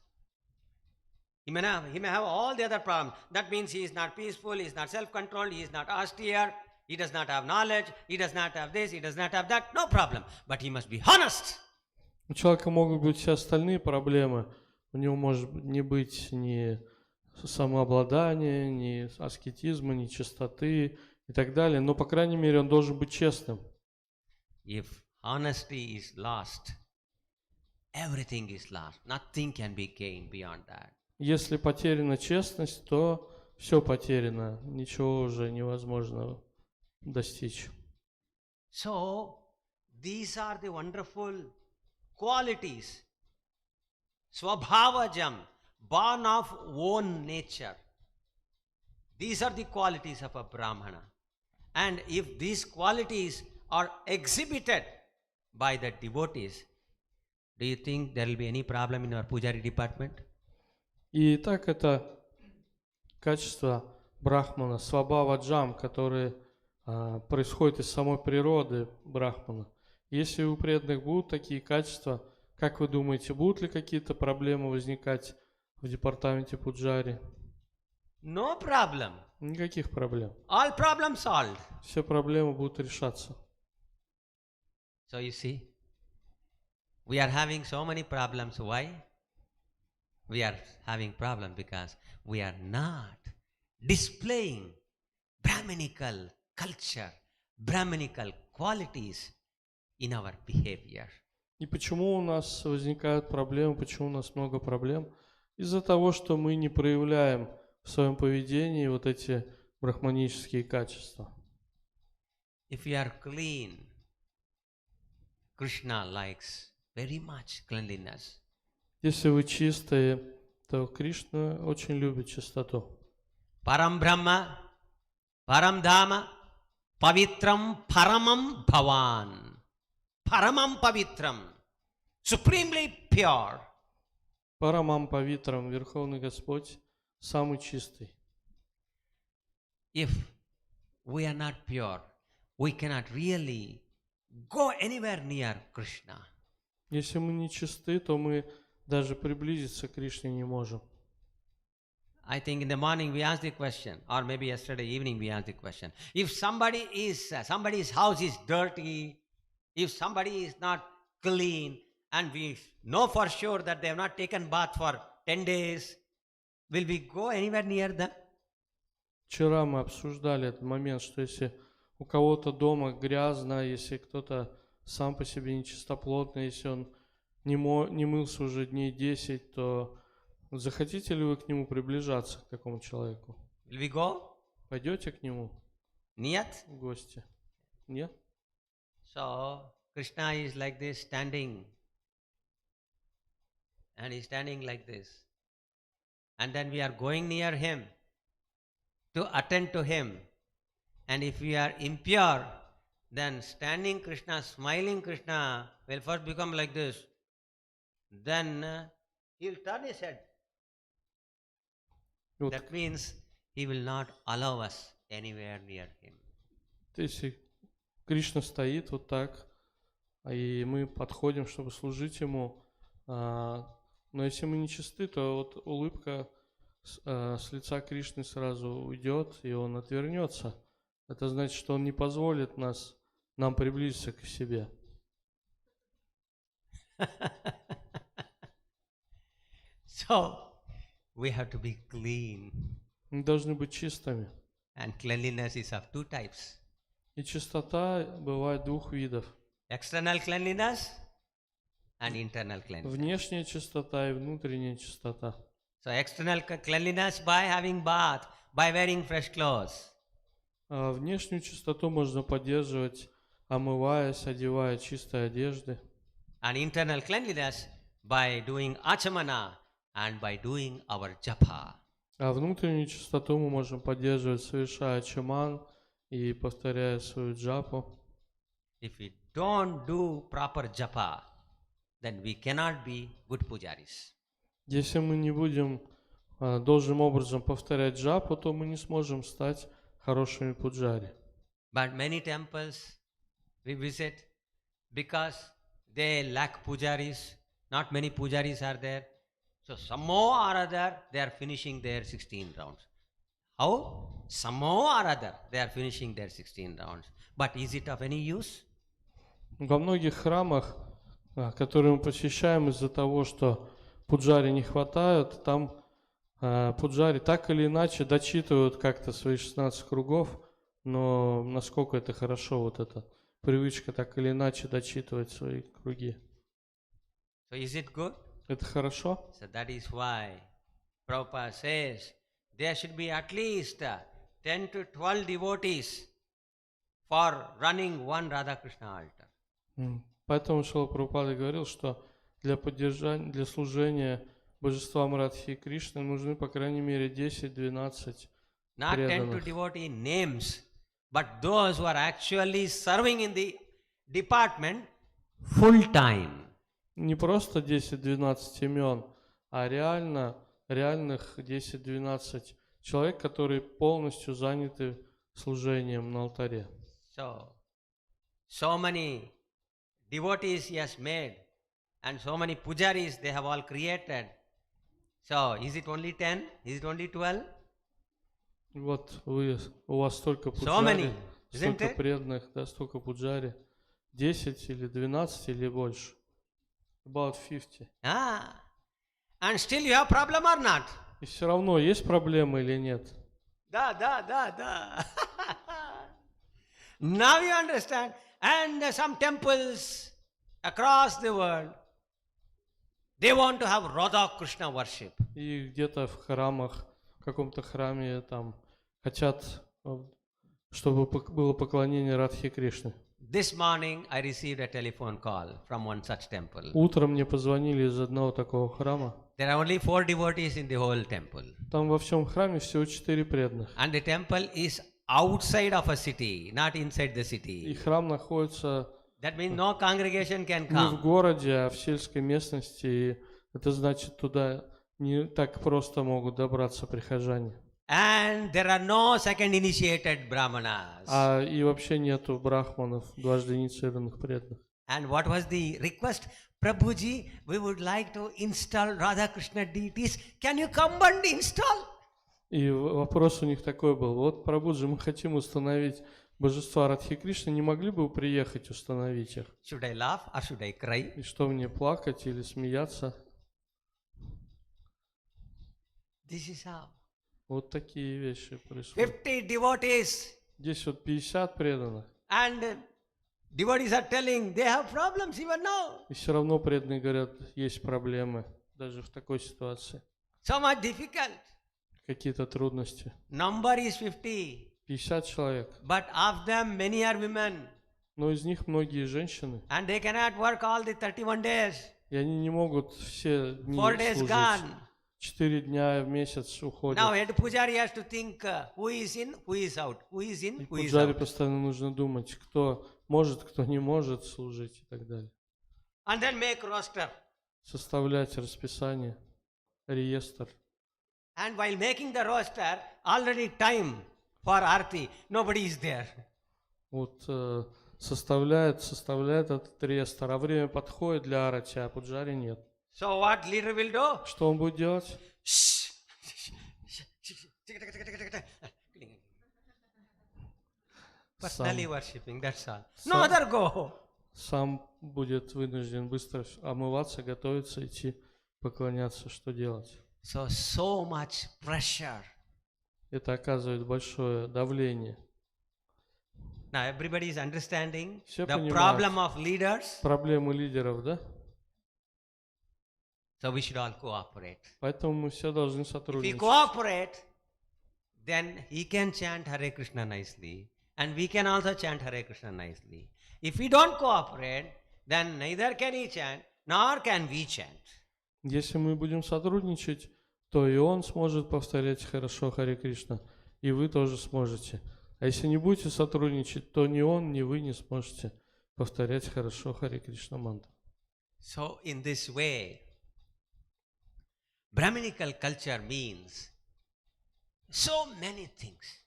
He may have all the other problems. That means he is not peaceful, he is not self-controlled, he is not austere, he does not have knowledge, he does not have this, he does not have that. No problem. But he must be honest. У человека могут быть все остальные проблемы. У него может не быть ни самообладания, ни аскетизма, ни чистоты и так далее. Но, по крайней мере, он должен быть честным. If honesty is lost, everything is lost. Nothing can be gained beyond that. Если потеряна честность, то все потеряно. Ничего уже невозможно достичь. So, these are the wonderful qualities. Swabhavajam, born of own nature. These are the qualities of a Brahmana. And if these qualities are exhibited by the devotees, do you think there will be any problem in our Pujari department? И так это качество брахмана, свабхава-джам, которые происходят из самой природы брахмана. Если у преданных будут такие качества, как вы думаете, будут ли какие-то проблемы возникать в департаменте Пуджари? No problem. Никаких проблем. All problems solved. Все проблемы будут решаться. So you see, we are having so many problems. Why? We are having problems because we are not displaying Brahminical culture, Brahminical qualities in our behavior. И почему у нас возникают проблемы, почему у нас много проблем? Из-за того, что мы не проявляем в своем поведении вот эти брахманические качества. If you are clean, Krishna likes very much cleanliness. Если вы чистые, то Кришна очень любит чистоту. Param Brahma, Param Dhama, Pavitram Paramam Bhavan. Paramam Pavitram, supremely pure. Парамам Павитрам, Верховный Господь, самый чистый. If we are not pure, we cannot really go anywhere near Krishna. Если мы не чисты, то мы даже приблизиться к Кришне не можем. I think in the morning we asked the question, or maybe yesterday evening we asked the question. If somebody's house is dirty, if somebody is not clean, and we know for sure that they have not taken bath for 10 days, will we go anywhere near them? Вчера мы обсуждали этот момент, что если у кого-то дома грязно, если кто-то сам по себе нечистоплотный, если он не мылся уже дней 10, то захотите ли вы к нему приближаться, к такому человеку? Will we go? Пойдете к нему Niyat? в гости? Нет? So Krishna is like this standing. And he's standing like this. And then we are going near him to attend to him. And if we are impure, then standing Krishna, smiling Krishna will first become like this. Then he'll turn his head. И вот That means he will not allow us anywhere near him. если Кришна стоит вот так, и мы подходим, чтобы служить ему, но если мы не чисты, то вот улыбка с лица Кришны сразу уйдет, и он отвернется. Это значит, что он не позволит нам приблизиться к себе. So we have to be clean. Мы должны быть чистыми. And cleanliness is of two types. И чистота бывает двух видов. External cleanliness and internal cleanliness. Внешняя чистота и внутренняя чистота. So external cleanliness by having bath, by wearing fresh clothes. А внешнюю чистоту можно поддерживать, омываясь, одевая чистые одежды. And internal cleanliness by doing achamana and by doing our japa. А внутреннюю чистоту мы можем поддерживать, совершая чаман и повторяя свою джапу. If we don't do proper japa, then we cannot be good pujaris. Если мы не будем должным образом повторять джапу, то мы не сможем стать хорошими пуджари. But many temples we visit because they lack pujaris. Not many pujaris are there. So somehow or other they are finishing their 16 rounds. How? Somehow or other they are finishing their 16 rounds. But is it of any use? Во многих храмах, которые мы посещаем из-за того, что пуджари не хватает, там пуджари так или иначе дочитывают как-то свои 16 кругов, но насколько это хорошо, вот эта привычка так или иначе дочитывать свои круги. So is it good? Это хорошо? So that is why Prabhupada says there should be at least 10 to 12 devotees for running one Radha Krishna altar. Поэтому Шрила Прабхупада говорил, что для поддержания, для служения божествам Радхи и Кришны нужны по крайней мере 10-12 Not 10 to преданных. devotee names, but those who are actually serving in the department full time. Не просто 10-12 имен, а реальных 10-12 человек, которые полностью заняты служением на алтаре. So many devotees he has made, and so many pujaris they have all created. So is it only 10? Is it only 12? Вот у вас столько So many, пуджари, isn't столько it? преданных, да, столько пуджари. 10 или 12 или больше. About 50. And still you have problem or not? И все равно есть проблемы или нет? Da. Now you understand. And some temples across the world, they want to have Radha Krishna worship. И где-то в храмах, в каком-то храме там хотят, чтобы было поклонение Радхи Кришны. This morning I received a telephone call from one such temple. Утром мне позвонили из одного такого храма. There are only 4 devotees in the whole temple. Там во всем храме всего 4 преданных. And the temple is outside of a city, not inside the И city. храм находится That means no congregation can не в come. городе, а в сельской местности. И это значит, туда не так просто могут добраться прихожане. And there are no second initiated brahmanas. И вообще нету брахманов, дважды инициированных преданных. And what was the request? Prabhuji, we would like to install Radha Krishna deities. Can you come and install? И вопрос у них такой был: вот, Прабхуджи, мы хотим установить божества Радхи Кришны, не могли бы вы приехать установить их? Should I laugh or should I cry? И что, мне плакать или смеяться? This is how. Вот такие вещи происходят. 50 devotees Здесь вот 50 преданных. and Devotees are telling they have problems even now. И все равно преданные говорят, есть проблемы, даже в такой ситуации. So much difficult. Какие-то трудности. Number is 50. 50 человек. But of them, many are women. Но из них многие женщины. And they cannot work all the 31 days. И они не могут все дни 4 days служить. gone. 4 дня в месяц уходят. Now, head pujari has to think who is in, who is out, who is in, И who is пуджари out. постоянно нужно думать, кто может, кто не может служить и так далее. And then make roster. Составлять расписание, реестр. And while making the roster, already time for arti, nobody is there. Вот составляет этот реестр, а время подходит для арати, а пуджари нет. So what leader will do? Что он будет делать? Personally worshipping, that's all. No other go. Сам будет вынужден быстро омываться, готовиться, идти поклоняться, что делать. So much pressure. Это оказывает большое давление. Now everybody is understanding Все the понимают. problem of leaders. Проблемы лидеров, да? So we should all cooperate. Поэтому мы все должны If we сотрудничать. cooperate, then he can chant Hare Krishna nicely, and we can also chant Hare Krishna nicely. If we don't cooperate, then neither can he chant, nor can we chant. Если мы будем сотрудничать, то и он сможет повторять хорошо Харе Кришна, и вы тоже сможете. А если не будете сотрудничать, то ни он, ни вы не сможете повторять хорошо Харе Кришна мантру. So in this way, Brahminical culture means so many things.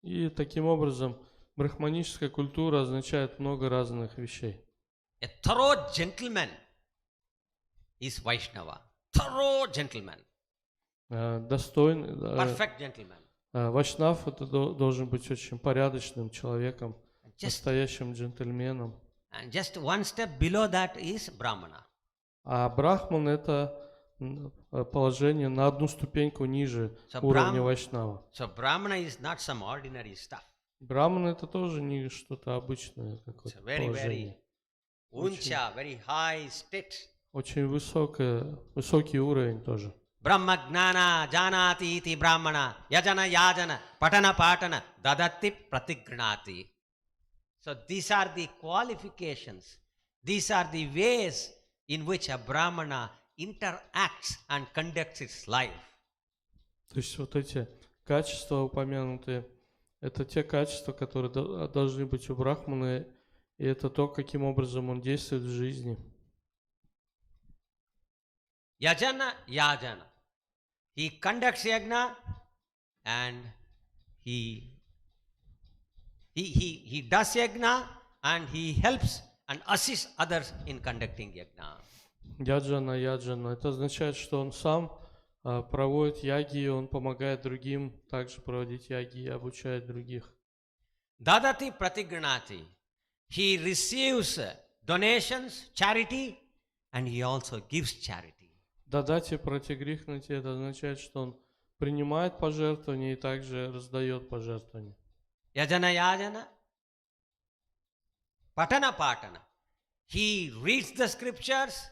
И таким образом брахманическая культура означает много разных вещей. A thorough gentleman is Vaishnava. Thorough gentleman. Достойный, Perfect gentleman. вайшнав это должен быть очень порядочным человеком, настоящим джентльменом. And just one step below that is Brahmana. А брахман это положение на одну ступеньку ниже So уровня вайшнава. So Brahmana is not some ordinary stuff. Брахман это тоже не что-то обычное It's какое-то a very, положение. uncha, very high state. Очень высокий уровень тоже. Brahma gnana janati iti brahmana yajana yajana patana patana dadati pratigranati. So these are the qualifications. These are the ways in which a brahmana interacts and conducts its life. То есть вот эти качества упомянутые, это те качества, которые должны быть у брахмана, и это то, каким образом он действует в жизни. Yajana yajana. He conducts yajna and he does yajna and he helps and assists others in conducting yajna. Яджана. Это означает, что он сам проводит яги, и он помогает другим также проводить яги и обучает других. Dadati pratigranati. He receives donations, charity, and he also gives charity. Дадати пратигрихнати, это означает, что он принимает пожертвования и также раздает пожертвования. Yajana yajana. Patana patana. He reads the scriptures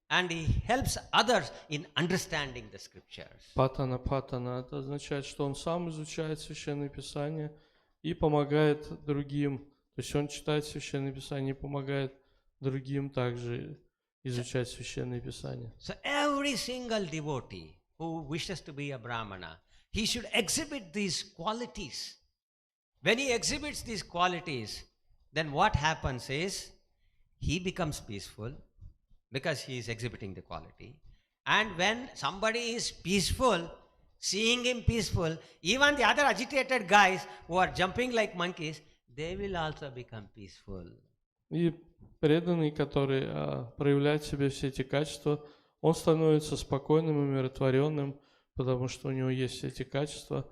and he helps others in understanding the scriptures. Патана, это означает, что он сам изучает Священное Писание и помогает другим. То есть он читает Священное Писание и помогает другим также изучать Священное Писание. So every single devotee who wishes to be a Brahmana, he should exhibit these qualities. When he exhibits these qualities, then what happens is he becomes peaceful because he is exhibiting the quality. And when somebody is peaceful, seeing him peaceful, even the other agitated guys who are jumping like monkeys, they will also become peaceful. И преданный, который проявляет в себе все эти качества, он становится спокойным и умиротворенным, потому что у него есть все эти качества.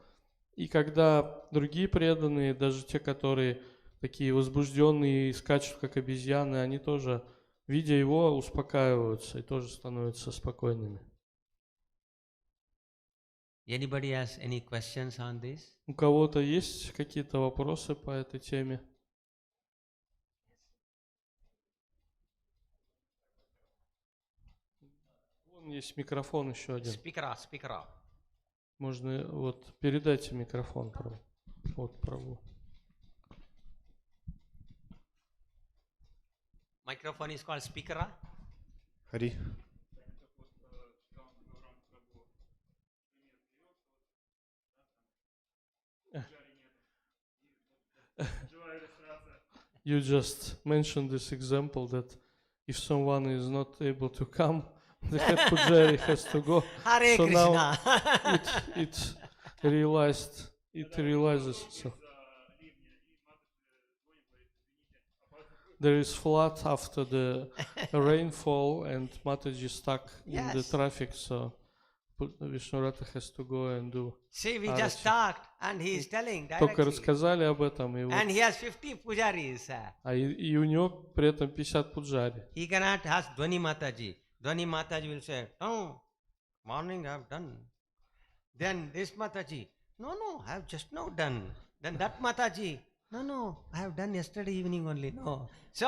И когда другие преданные, даже те, которые такие возбужденные и скачут, как обезьяны, они тоже, видя его, успокаиваются и тоже становятся спокойными. Anybody has any questions on this? У кого-то есть какие-то вопросы по этой теме? есть микрофон еще один. Speaker. Можно вот передайте микрофон, Прабу. Вот, Прабу. Microphone is called speaker. Хари. You just mentioned this example that if someone is not able to come, the head pujari has to go. Hare So now Krishna. it realizes. So there is flood after the rainfall, and Mataji stuck in the Yes. traffic. So Vishnurata has to go and do. See, we Arati. just talked and he is telling Только directly. рассказали об этом, и, вот, And he has 50 pujaris. и у него при этом 50 пуджари. He cannot ask Dhwani Mataji. Dhwani Mataji will say, oh, morning I have done. Then this Mataji, no, I have just now done. Then that Mataji, no, I have done yesterday evening only, no. So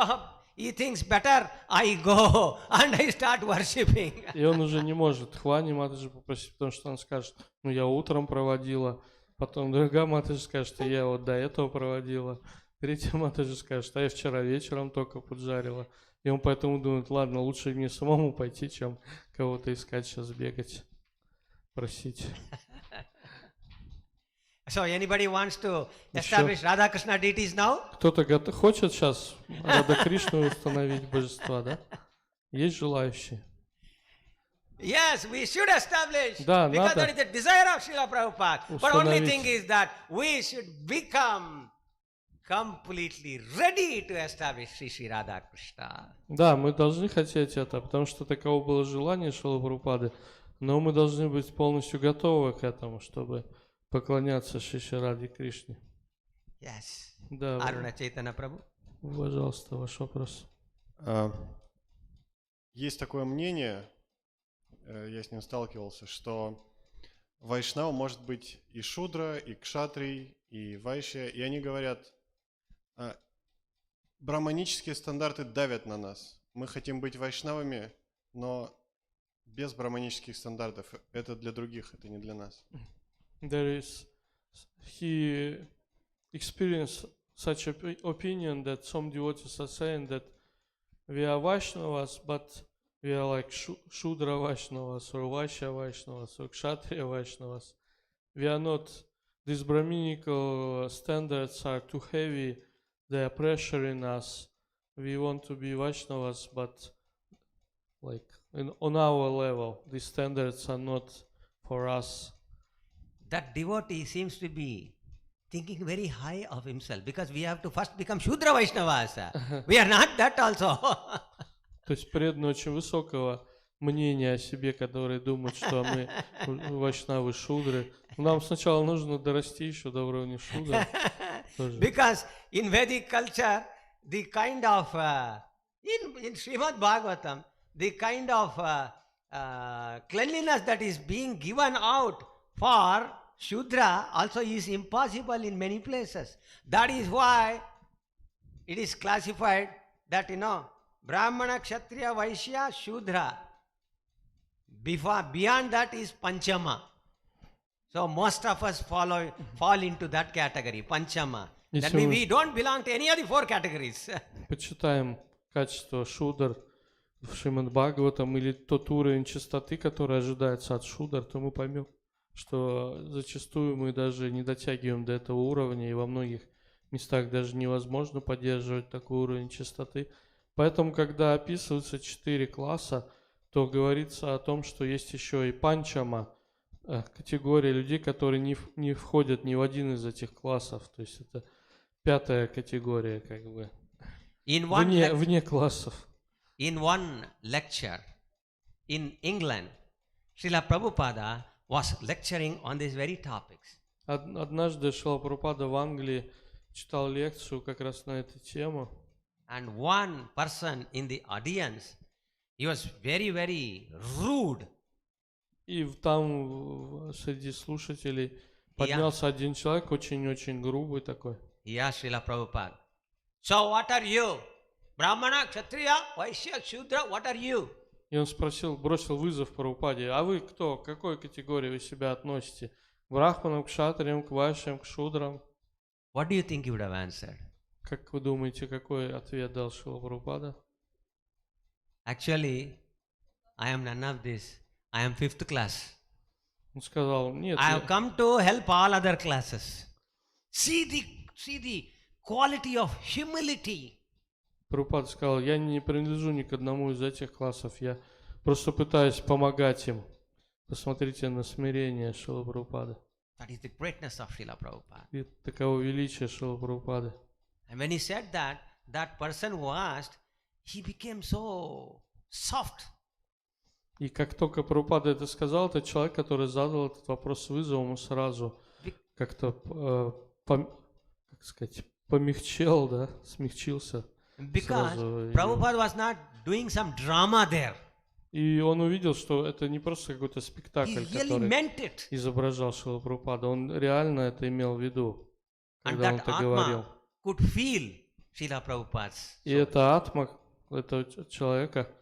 he thinks better I go and I start worshipping. И он уже не может Хвани Матаджи попросить, потому что он скажет, ну я утром проводила, потом другая Матаджи скажет, что я вот до этого проводила, третья Матаджи скажет, а я вчера вечером только поджарила. И он поэтому думает, ладно, лучше мне самому пойти, чем кого-то искать сейчас бегать, просить. So anybody wants to establish Radha Krishna deities now? Кто-то хочет сейчас Рада Кришну установить божества, да? Есть желающие? Yes, we should establish. Да, because надо that is the desire of Srila Prabhupada. But only установить. thing is that we should become completely ready to establish Sri Radha Krishna. Да, мы должны хотеть это, потому что таково было желание Шрилы Прабхупады, но мы должны быть полностью готовы к этому, чтобы поклоняться Шри Раде Кришне. Yes. Да, Aruna Chaitanya Prabhu. пожалуйста, ваш вопрос. Есть такое мнение, я с ним сталкивался, что вайшнава может быть и шудра, и кшатрий, и вайшья, и они говорят, брахманические стандарты давят на нас. Мы хотим быть вайшнавами, но без брахманических стандартов. Это для других, это не для нас. He experienced such an opinion that some devotees are saying that we are Vaishnavas, but we are like Shudra Vaishnavas or Vaishya Vaishnavas or Kshatriya Vaishnavas. We are not, these Brahminical standards are too heavy, they are pressuring us. We want to be Vaishnavas, but like on our level, these standards are not for us. That devotee seems to be thinking very high of himself because we have to first become Shudra Vaishnavas. We are not that also. То есть преданные очень высокого мнения о себе, которые думают, что мы вайшнавы шудры. Нам сначала нужно дорасти еще до уровня шудра. Because in Vedic culture, the kind of, in Srimad Bhagavatam, the kind of cleanliness that is being given out for Shudra also is impossible in many places. That is why it is classified that, Brahmana, Kshatriya, Vaishya, Shudra. Beyond that is Panchama. So most of us fall into that category, Panchama. That means we don't belong to any of the four categories. Почитаем качество шудр в Шримад Бхагаватам или тот уровень чистоты, который ожидается от шудр, то мы поймем, что зачастую мы даже не дотягиваем до этого уровня, и во многих местах даже невозможно поддерживать такой уровень чистоты. Поэтому, когда описываются 4 класса, то говорится о том, что есть еще и панчама, категория людей, которые не входят ни в один из этих классов. То есть это 5-я категория, как бы, вне классов. In one lecture in England, Srila Prabhupada was lecturing on these very topics. Однажды Шрила Прабхупада в Англии читал лекцию как раз на эту тему. And one person in the audience, he was very, very rude. И там среди слушателей поднялся один человек, очень-очень грубый такой. He asked Srila Prabhupada, so what are you? Brahmana, Kshatriya, Vaishya, Shudra, what are you? И он спросил, бросил вызов Прабхупаде: а вы кто, к какой категории вы себя относите? К брахманам, к кшатриям, к вайшям, к шудрам? What do you think he would have answered? Как вы думаете, какой ответ дал Шрила Прабхупада? Actually, I am none of this. I am fifth class. Он сказал: нет, I have come to help all other classes. See the quality of humility. Прабхупада сказал: я не принадлежу ни к одному из этих классов, я просто пытаюсь помогать им. Посмотрите на смирение Шрилы Прабхупады. That is the greatness of Srila Prabhupada. И таково величие Шрилы Прабхупады. And when he said that, that person who asked, he became so soft. И как только Прабхупада это сказал, этот человек, который задал этот вопрос с вызовом, он сразу как-то, как сказать, помягчел, да, смягчился. Because Сразу. Prabhupada was not doing some drama there. И он увидел, что это не просто какой-то He спектакль, really который meant it. изображал Шрила Прабхупада. Он реально это имел в виду, And когда он that это говорил. Atma could feel Srila Prabhupada's. И эта атма этого человека,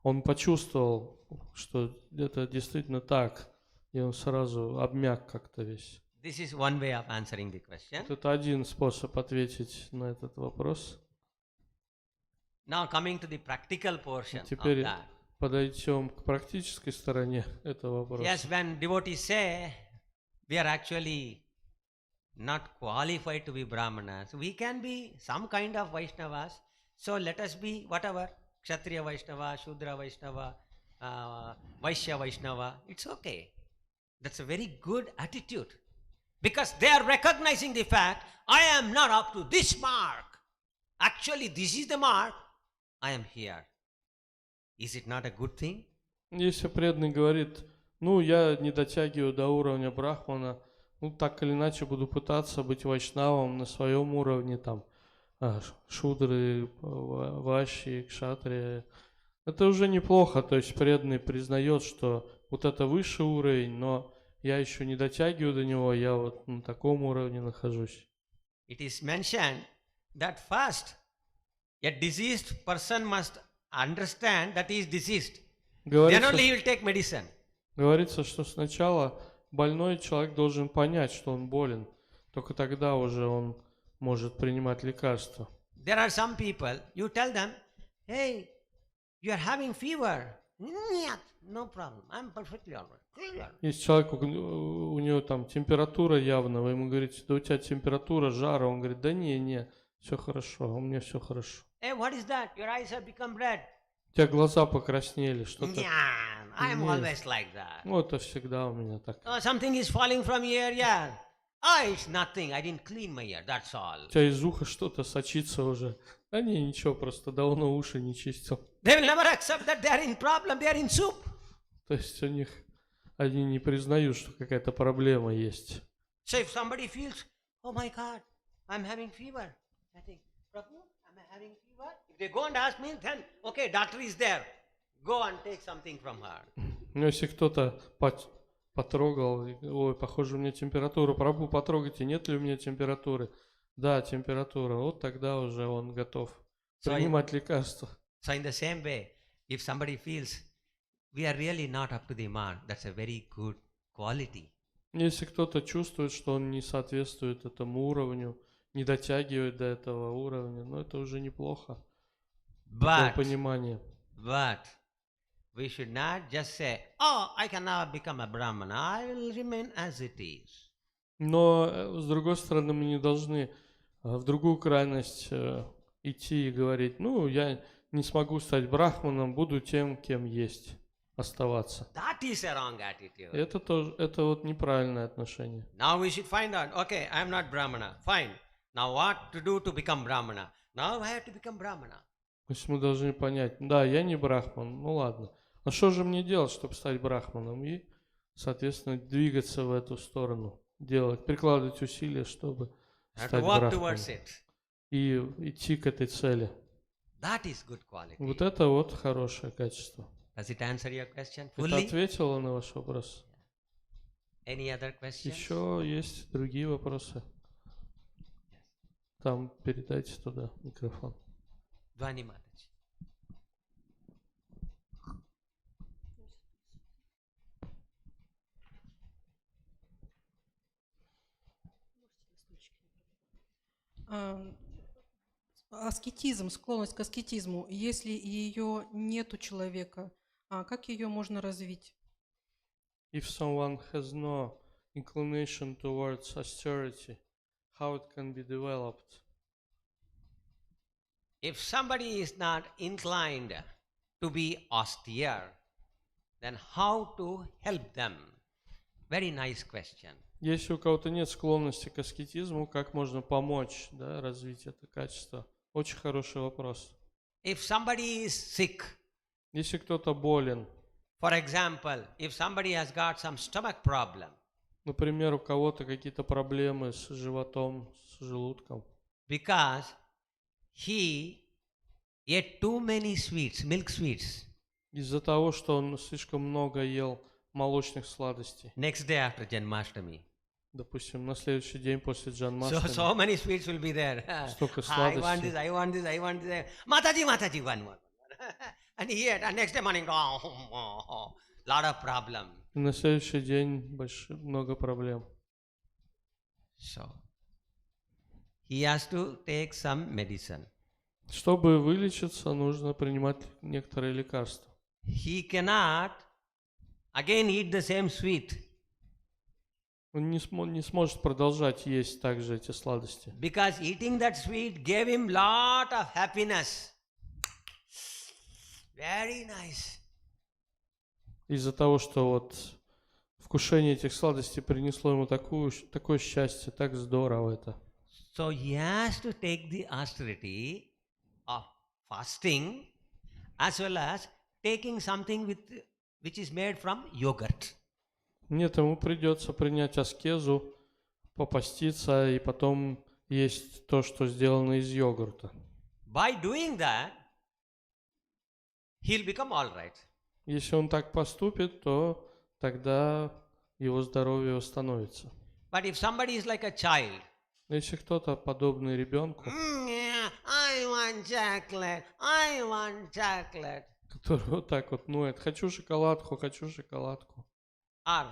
он почувствовал, что это действительно так, и он сразу обмяк как-то весь. This is one way of answering the question. Вот это один способ ответить на этот вопрос. Now coming to the practical portion of Теперь that. подойдем к практической стороне этого вопроса. Yes, when devotees say we are actually not qualified to be Brahmanas, we can be some kind of Vaishnavas. So let us be whatever, Kshatriya Vaishnava, Shudra Vaishnava, Vaishya Vaishnava. It's okay. That's a very good attitude. Because they are recognizing the fact, I am not up to this mark. Actually, this is the mark. I am here. Is it not a good thing? Если преданный говорит: ну, я не дотягиваю до уровня брахмана, ну, так или иначе буду пытаться быть вайшнавом на своем уровне, там, шудры, вайши, кшатрии. Это уже неплохо, то есть преданный признает, что вот это высший уровень, но я еще не дотягиваю до него, я вот на таком уровне нахожусь. It is mentioned that first, a diseased person must understand that he is diseased. Then only he will take medicine. Говорится, что сначала больной человек должен понять, что он болен. Только тогда уже он может принимать лекарства. There are some people, you tell them, hey, you are having fever. Нет, no problem, I'm perfectly all right. Если человек, у него там температура явно, вы ему говорите: да у тебя температура, жара, он говорит: да не, все хорошо, у меня все хорошо. Hey, what is that? Your eyes have become red. У тебя глаза покраснели, что-то. Yeah, I am Yes. always like that. Ну, это всегда у меня так. Oh, something is falling from here, yeah. Oh, it's nothing, I didn't clean my ear, that's all. У тебя из уха что-то сочится уже. Да не, ничего, просто давно уши не чистил. They will never accept that they are in problem, they are in soup. То есть у них, они не признают, что какая-то проблема есть. So if somebody feels, oh my God, I'm having fever, I think, Prabhu, am I having fever? If they go and ask me, then, okay, doctor is there. Go and take something from her. Но если кто-то потрогал, ой, похоже, у меня температура, Прабху, потрогайте, нет ли у меня температуры? Да, температура. Вот тогда уже он готов принимать лекарства. So in the same way, if somebody feels, we are really not up to the mark, that's a very good quality. Если кто-то чувствует, что он не соответствует этому уровню, не дотягивает до этого уровня, ну это уже неплохо. Такое понимание. But we should not just say, oh, I can now become a Brahmana, I will remain as it is. Но, с другой стороны, мы не должны в другую крайность идти и говорить: ну, я не смогу стать брахманом, буду тем, кем есть, оставаться. That is a wrong attitude. Это тоже, это вот неправильное отношение. Now we should find out, okay, I am not Brahmana, fine. Now what to do to become Brahmana? Now I have to become Brahmana. То есть мы должны понять: да, я не брахман, ну ладно. А что же мне делать, чтобы стать брахманом? И, соответственно, двигаться в эту сторону, делать, прикладывать усилия, чтобы стать брахманом. И идти к этой цели. That is good quality. Вот это вот хорошее качество. Does it answer your question Это fully? ответило на ваш вопрос? Any other questions? Еще есть другие вопросы. Там передайте туда микрофон. Dhvani Mataji. А, Аскетизм, склонность к аскетизму, если ее нет у человека, как ее можно развить? If someone has no inclination towards austerity, how it can be developed? If somebody is not inclined to be austere, then how to help them? Very nice question. Если у кого-то нет склонности к аскетизму, как можно помочь, да, развить это качество? Очень хороший вопрос. If somebody is sick, Если кто-то болен, for example, if somebody has got some stomach problem, например, у кого-то какие-то проблемы с животом, с желудком, because he ate too many sweets, milk sweets, из-за того, что он слишком много ел молочных сладостей, next day after Janmashtami. допустим, на следующий день после So Джанмаштами, many sweets will be there. столько I want this, сладостей. I want this, I want this. Mataji, Mataji, one more. And he ate, and next day morning, lot of problem. И на следующий день много проблем. So he has to take some medicine. Чтобы вылечиться, нужно принимать некоторые лекарства. He cannot again eat the same sweet Он не сможет продолжать есть также эти сладости. because eating that sweet gave him lot of happiness. Very nice. Из-за того, что вот вкушение этих сладостей принесло ему такое счастье, так здорово это. So he has to take the austerity of fasting as well as taking something which is made from yogurt. Нет, ему придется принять аскезу, попаститься и потом есть то, что сделано из йогурта. By doing that, he'll become all right. Если он так поступит, то тогда его здоровье восстановится. But if somebody is like a child, Но если кто-то подобный ребенку, yeah, I want chocolate, I want chocolate. который вот так вот ноет, хочу шоколадку, Or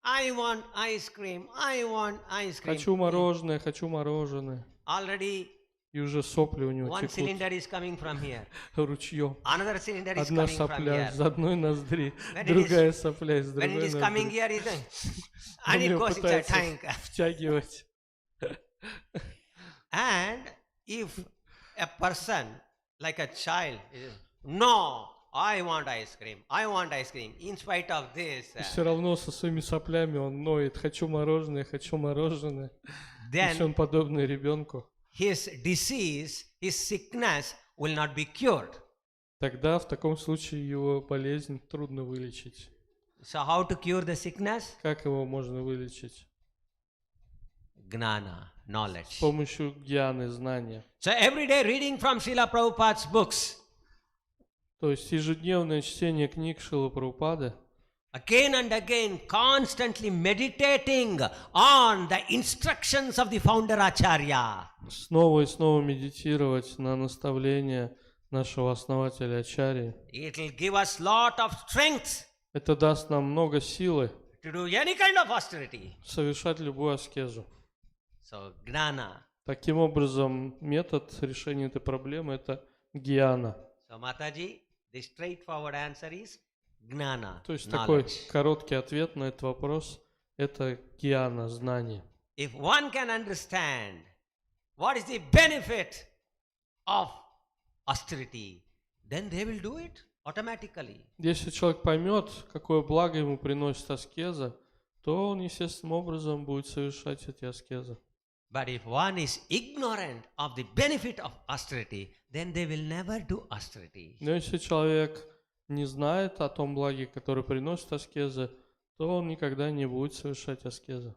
I want ice cream, I want ice cream. хочу мороженое, Already и уже сопли у него one текут cylinder is coming from here. ручьем. Another cylinder is Одна coming from сопля here. из одной ноздри, When it другая сопля из When it другой is coming ноздри. here, it Он and it ее goes inside пытается tank. втягивать. And if a person like a child is, no, I want ice cream, in spite of this, И все равно со своими соплями он ноет, хочу мороженое. Если он then подобный ребенку, his disease, his sickness will not be cured. тогда в таком случае его болезнь трудно вылечить. So how to cure the sickness? Как его можно вылечить? Gnana, С knowledge. помощью гьяны, знания. So every day reading from Srila Prabhupada's books, То есть ежедневное чтение книг Шрилы Прабхупады, again and again, constantly meditating on the instructions of the founder Acharya. снова и снова медитировать на наставления нашего основателя Ачарьи. It will give us lot of strength Это даст нам много силы to do any kind of austerity. совершать любую аскезу. So gnana. Таким образом, метод решения этой проблемы – это гьяна. So Mataji, the straightforward answer is gnana, То есть такой knowledge. короткий ответ на этот вопрос – это гьяна, знание. If one can understand what is the benefit of austerity, then they will do it automatically. Если человек поймет, какое благо ему приносит аскеза, то он естественным образом будет совершать эти аскезы. But if one is ignorant of the benefit of austerity, then they will never do austerity. Но если человек не знает о том благе, которое приносит аскезы, то он никогда не будет совершать аскезы.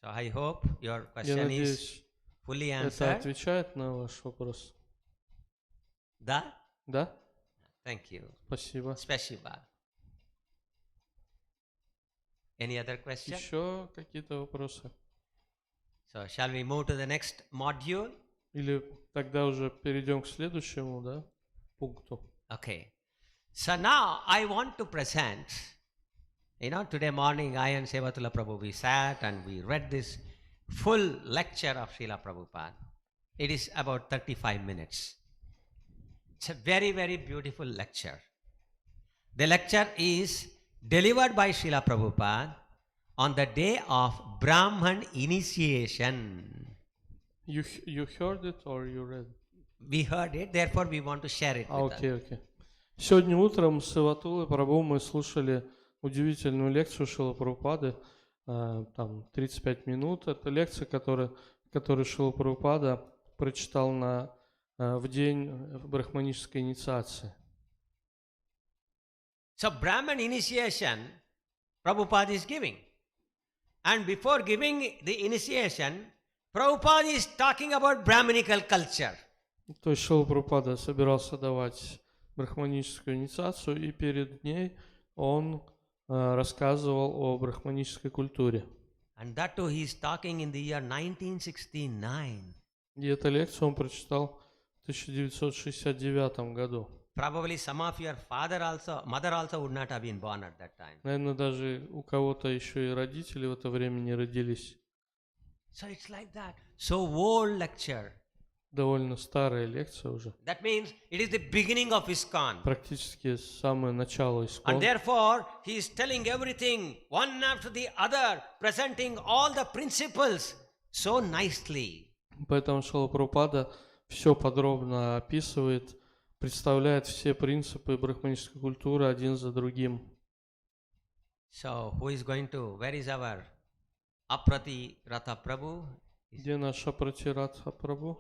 So I hope your Я question is надеюсь, fully это answered. отвечает на ваш вопрос. Da? Да? Thank you. Спасибо. Spasiba. Any other question? Еще какие-то вопросы? So shall we move to the next module? Или тогда уже перейдем к следующему, да, пункту? Okay. So now I want to present, today morning I and Sevatula Prabhu, we sat and we read this full lecture of Srila Prabhupada. It is about 35 minutes. It's a very, very beautiful lecture. The lecture is delivered by Srila Prabhupada on the day of Brahman initiation. You heard it or you read? We heard it, therefore we want to share it with Окей, us. окей. Сегодня утром с Иватулой Прабhu мы слушали удивительную лекцию Шрилы Прабхупады, там 35 минут. Это лекция, которую Шрила Прабхупада прочитал в день брахманической инициации. So Brahman initiation, Prabhupada is giving. And before giving the initiation, Prabhupada is talking about Brahmanical culture. То есть Шрила Прабхупада собирался давать брахманическую инициацию, и перед ней он рассказывал о брахманической культуре. And that too he is talking in the year 1969. И эту лекцию он прочитал в 1969 году. Probably some of your mother also would not have been born at that time. Наверное, даже у кого-то еще и родители в это время не родились. So it's like that. So old lecture. Довольно старая лекция уже. That means it is the beginning of ISKCON. Практически самое начало And ИСККОН. therefore, he is telling everything one after the other, presenting all the principles so nicely. Поэтому Шрила Прабхупада все подробно описывает, представляет все принципы брахманической культуры один за другим. So, where is our Aprati Ratha Prabhu? Где наш Апратиратха Прабhu?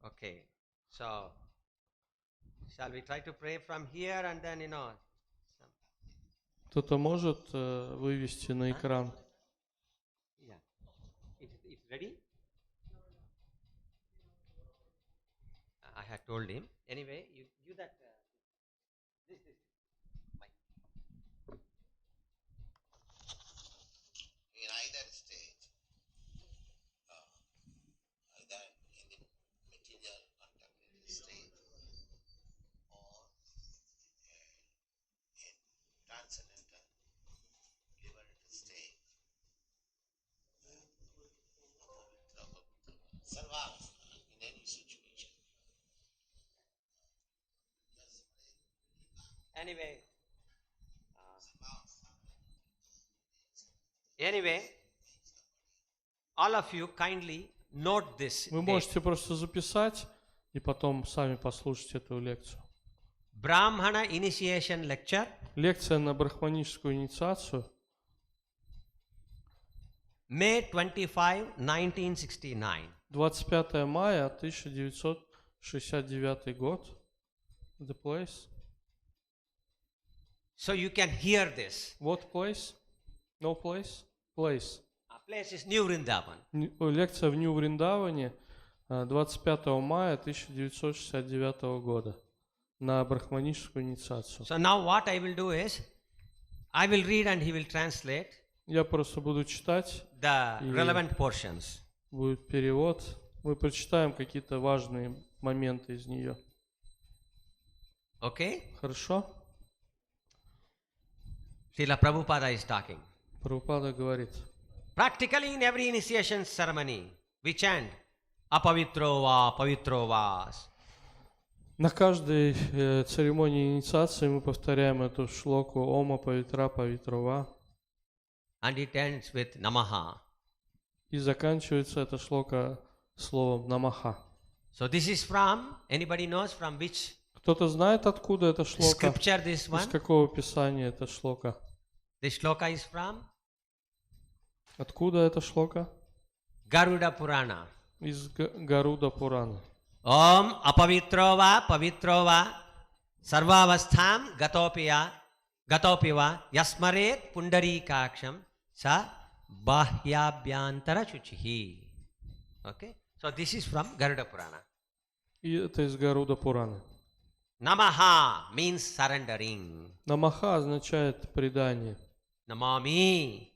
Okay. So, shall we try to pray from here and then, Кто-то может вывести на экран? yeah. It's ready? I had told him. Anyway, you that, this mic. In either state, either in the material contemplative state or in transcendental liberated state, sarvas in any situation. Anyway, all of you kindly note this. Вы можете просто записать и потом сами послушать эту лекцию. Brahmana initiation lecture, Лекция на брахманическую инициацию May 25, 1969. 25 мая 1969 год. The place. So you can hear this. What place? No place? Place. Our place is New Vrindavan. Лекция в Нью-Вриндаване 25 мая 1969 года на брахманическую инициацию. So now what I will do is, I will read and he will translate Я просто буду читать, the relevant portions. будет перевод. Мы прочитаем какие-то важные моменты из нее. Okay? Хорошо? Srila Prabhupada is talking. Прабхупада говорит. Practically in every initiation ceremony, we chant Apavitrova, Pavitrovas. На каждой церемонии инициации мы повторяем эту шлоку Ома Павитра Павитрова. And it ends with Namaha. И заканчивается эта шлока словом Намаха. So this is from, anybody knows from which Кто-то знает, откуда эта шлока? scripture this Из one? какого писания эта шлока? This shloka is from Откуда эта шлока? Garuda Purana. Из Гаруда Пурана. Om Apavitrova, Pavitrova, Sarvavastham Gatopiva, Yasmaret Pundari Kaksham, Sa Bahyabhyantara Chuchihi. Okay? So this is from Garuda Purana. И это из Гаруда Пурана. Namaha means surrendering. Намаха означает предание. Namami.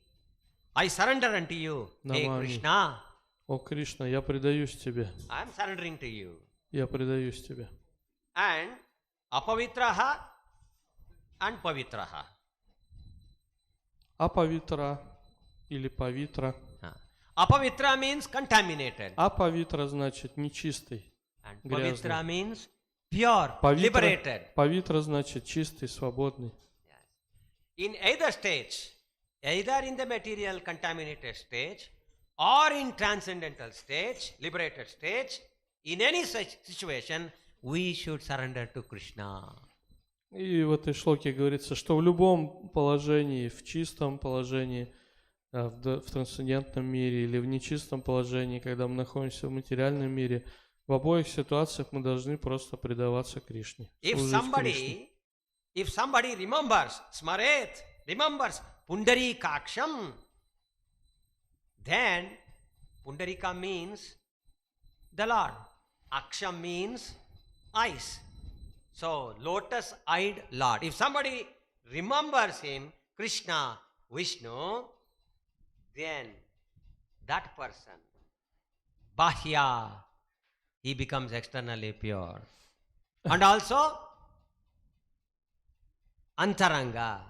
I surrender unto you, hey Namami. Krishna. О, Кришна, я предаюсь тебе. I am surrendering to you. Я предаюсь тебе. And apavitraha and pavitraha. А павитра или павитра. Apavitra means contaminated. Апавитра значит нечистый. And Грязный. pavitra means pure, Павитра, liberated. павитра значит чистый, свободный. In either stage, either in the material contaminated stage or in transcendental stage, liberated stage, in any such situation, we should surrender to Krishna. И в этой шлоке говорится, что в любом положении, в чистом положении, в трансцендентном мире или в нечистом положении, когда мы находимся в материальном мире, в обоих ситуациях мы должны просто предаваться Кришне. If Служить Кришне. somebody remembers, smaret, remembers Pundarikaksham, then Pundarika means the Lord. Aksham means eyes. So, lotus-eyed Lord. If somebody remembers him, Krishna, Vishnu, then that person, Bahya, he becomes externally pure. And also, Antaranga,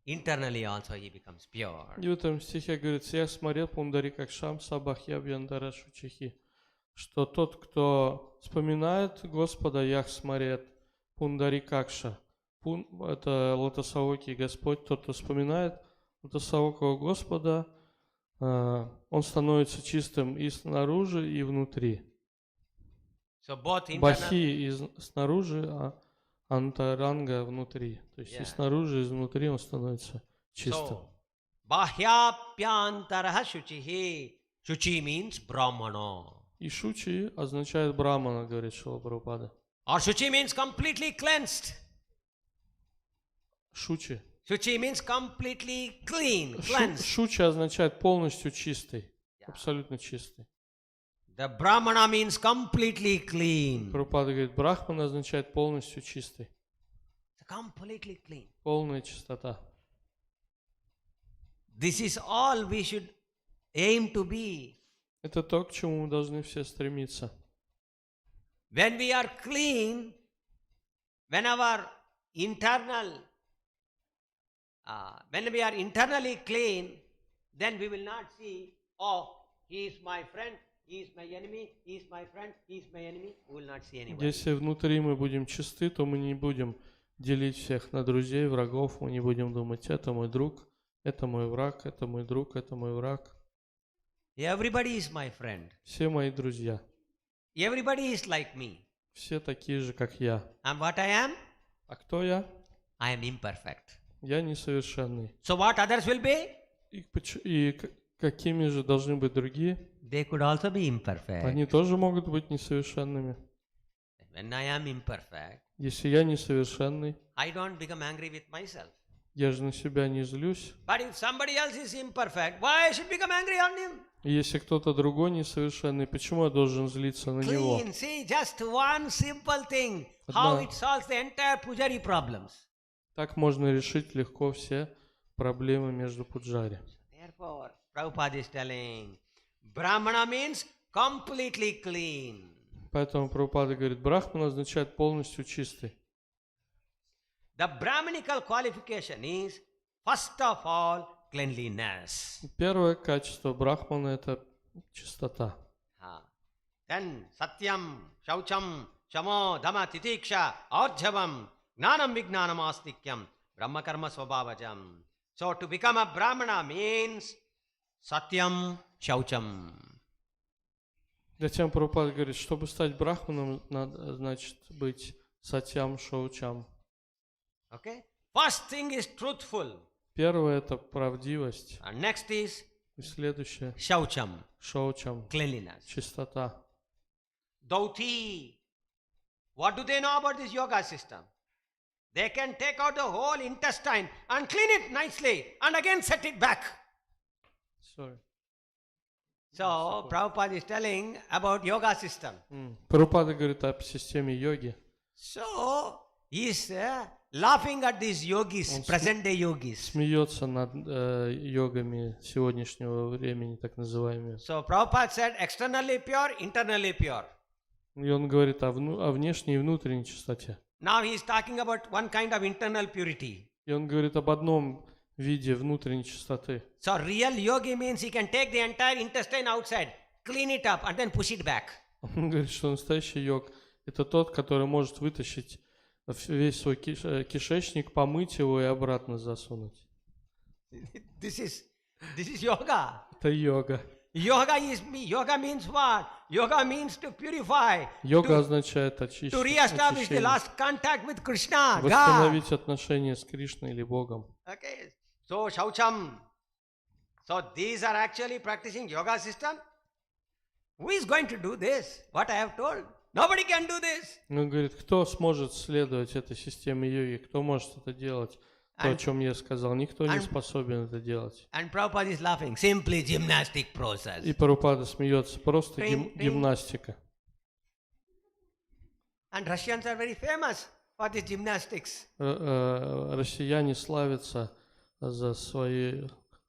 internally also he becomes pure. И в этом стихе говорится, я смотрел Пундари как Шам Сабахья Бьяндара Шучихи, что тот, кто вспоминает Господа Яхсмарет, Пундари Какша, это лотосовокий Господь, тот, кто вспоминает лотосовокого Господа, он становится чистым и снаружи, и внутри. So both internal, Бахи снаружи, а Антаранга внутри. То есть и снаружи, и изнутри он становится чистым. so Bahyapyantaraha Shuchihi. Shuchi means Brahmana. И Шучи означает Брамана, говорит Шрила Прабхупада. Or Shuchi means completely cleansed. Шучи. Shuchi means completely clean, cleansed. Шучи означает полностью чистый, абсолютно чистый. The Brahmana means completely clean. Прабхупада говорит, Брахмана означает полностью чистый, Completely clean. полная чистота. This is all we should aim to be. Это то, к чему мы должны все стремиться. When we are clean, when we are internally clean, then we will not see, oh, he is my friend, he is my enemy, he is my friend, he is my enemy. We will not see anyone. Если внутри мы будем чисты, то мы не будем делить всех на друзей, врагов, мы не будем думать, это мой друг, это мой враг, это мой друг, это мой враг. Everybody is my friend. Все мои друзья, Everybody is like me. все такие же, как я. And what I am? А кто я? I am imperfect. Я несовершенный. So what others will be? И какими же должны быть другие? They could also be imperfect. Они тоже могут быть несовершенными. When I am imperfect, Если я несовершенный, I don't become angry with myself. я же на себя не злюсь. But if somebody else is imperfect, why I should become angry on him? И если кто-то другой несовершенный, почему я должен злиться на него? Clean. See, just one simple thing. How Одна- it solves the entire pujari problems. Так можно решить легко все проблемы между пуджари. Therefore, Prabhupada is telling, Brahmana means completely clean. Поэтому Прабхупада говорит, Брахман означает полностью чистый. The Brahminical qualification is, first of all, cleanliness. Первое качество Брахмана – это чистота. Then Satyam, Shaucham, Shamo, Dhamma, Titiksha, Arjavam, Gnanam, Vijnanam, Astikyam, Brahma Karma Swabhavajam. So to become a Brahmana means Satyam, Shaucham. Затем Прабхупада говорит, чтобы стать Брахманом, надо, значит, быть сатьям, шаучам. Okay? First thing is truthful. Первое – это правдивость. And next is И следующее Shaucham, – шаучам, cleanliness. чистота. Dhoti. What do they know about this yoga system? They can take out the whole intestine and clean it nicely and again set it back. Sorry. So, Prabhupada is telling about yoga system. Прабхупада говорит о системе йоги. So, he is laughing at these yogis, present day yogis. Смеется над йогами сегодняшнего времени, так называемыми. So, Prabhupada said externally pure, internally pure. И он говорит о внешней и внутренней чистоте. Now he is talking about one kind of internal purity. И он говорит об одном в виде внутренней чистоты. So real yogi means he can take the entire intestine outside, clean it up and then push it back. Он говорит, что настоящий йог – это тот, который может вытащить весь свой кишечник, помыть его и обратно засунуть. This is yoga. Это йога. Yoga means what? Yoga means to purify, Йога означает to очищать, re-establish the last contact with Krishna, God. восстановить отношения с Кришной или Богом. Okay. So Shaucham. So these are actually practicing yoga system. Who is going to do this? What I have told? Nobody can do this. Он говорит, кто сможет следовать этой системе йоги, кто может это делать? То, о чем я сказал, никто не способен это делать. And Prabhupada is laughing. Simply gymnastic process. И Прабхупада смеется, просто гимнастика. And Russians are very famous for this gymnastics. Россияне славятся за свои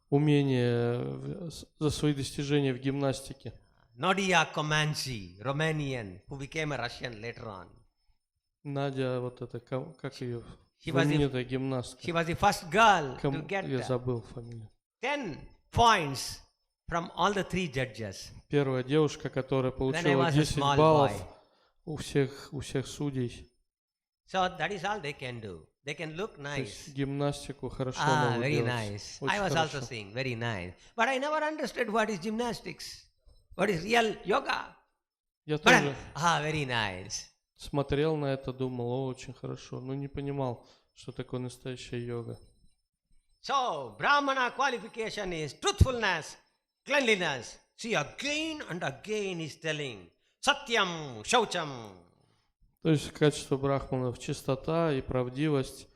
умения, за свои достижения в гимнастике. Nadia Comaneci, Romanian, who became a Russian later on. Надя, вот это, как ее, She was знаменитая гимнастка. She was the first girl to get Я забыл фамилию. 10 points from all the 3 judges. Первая девушка, которая When I получила was a 10 small баллов boy. у всех судей. So that is all they can do. They can look То есть nice. гимнастику хорошо Ah, могут very делать. nice. Очень I was хорошо. also seeing, very nice. But I never understood what is gymnastics. What is real yoga. Я But тоже very nice. смотрел на это, думал, о, очень хорошо, но не понимал, что такое настоящая йога. So, Brahmana qualification is truthfulness, cleanliness. See, again and again is telling, Satyam, Shaucham. То есть качество брахманов чистота и правдивость.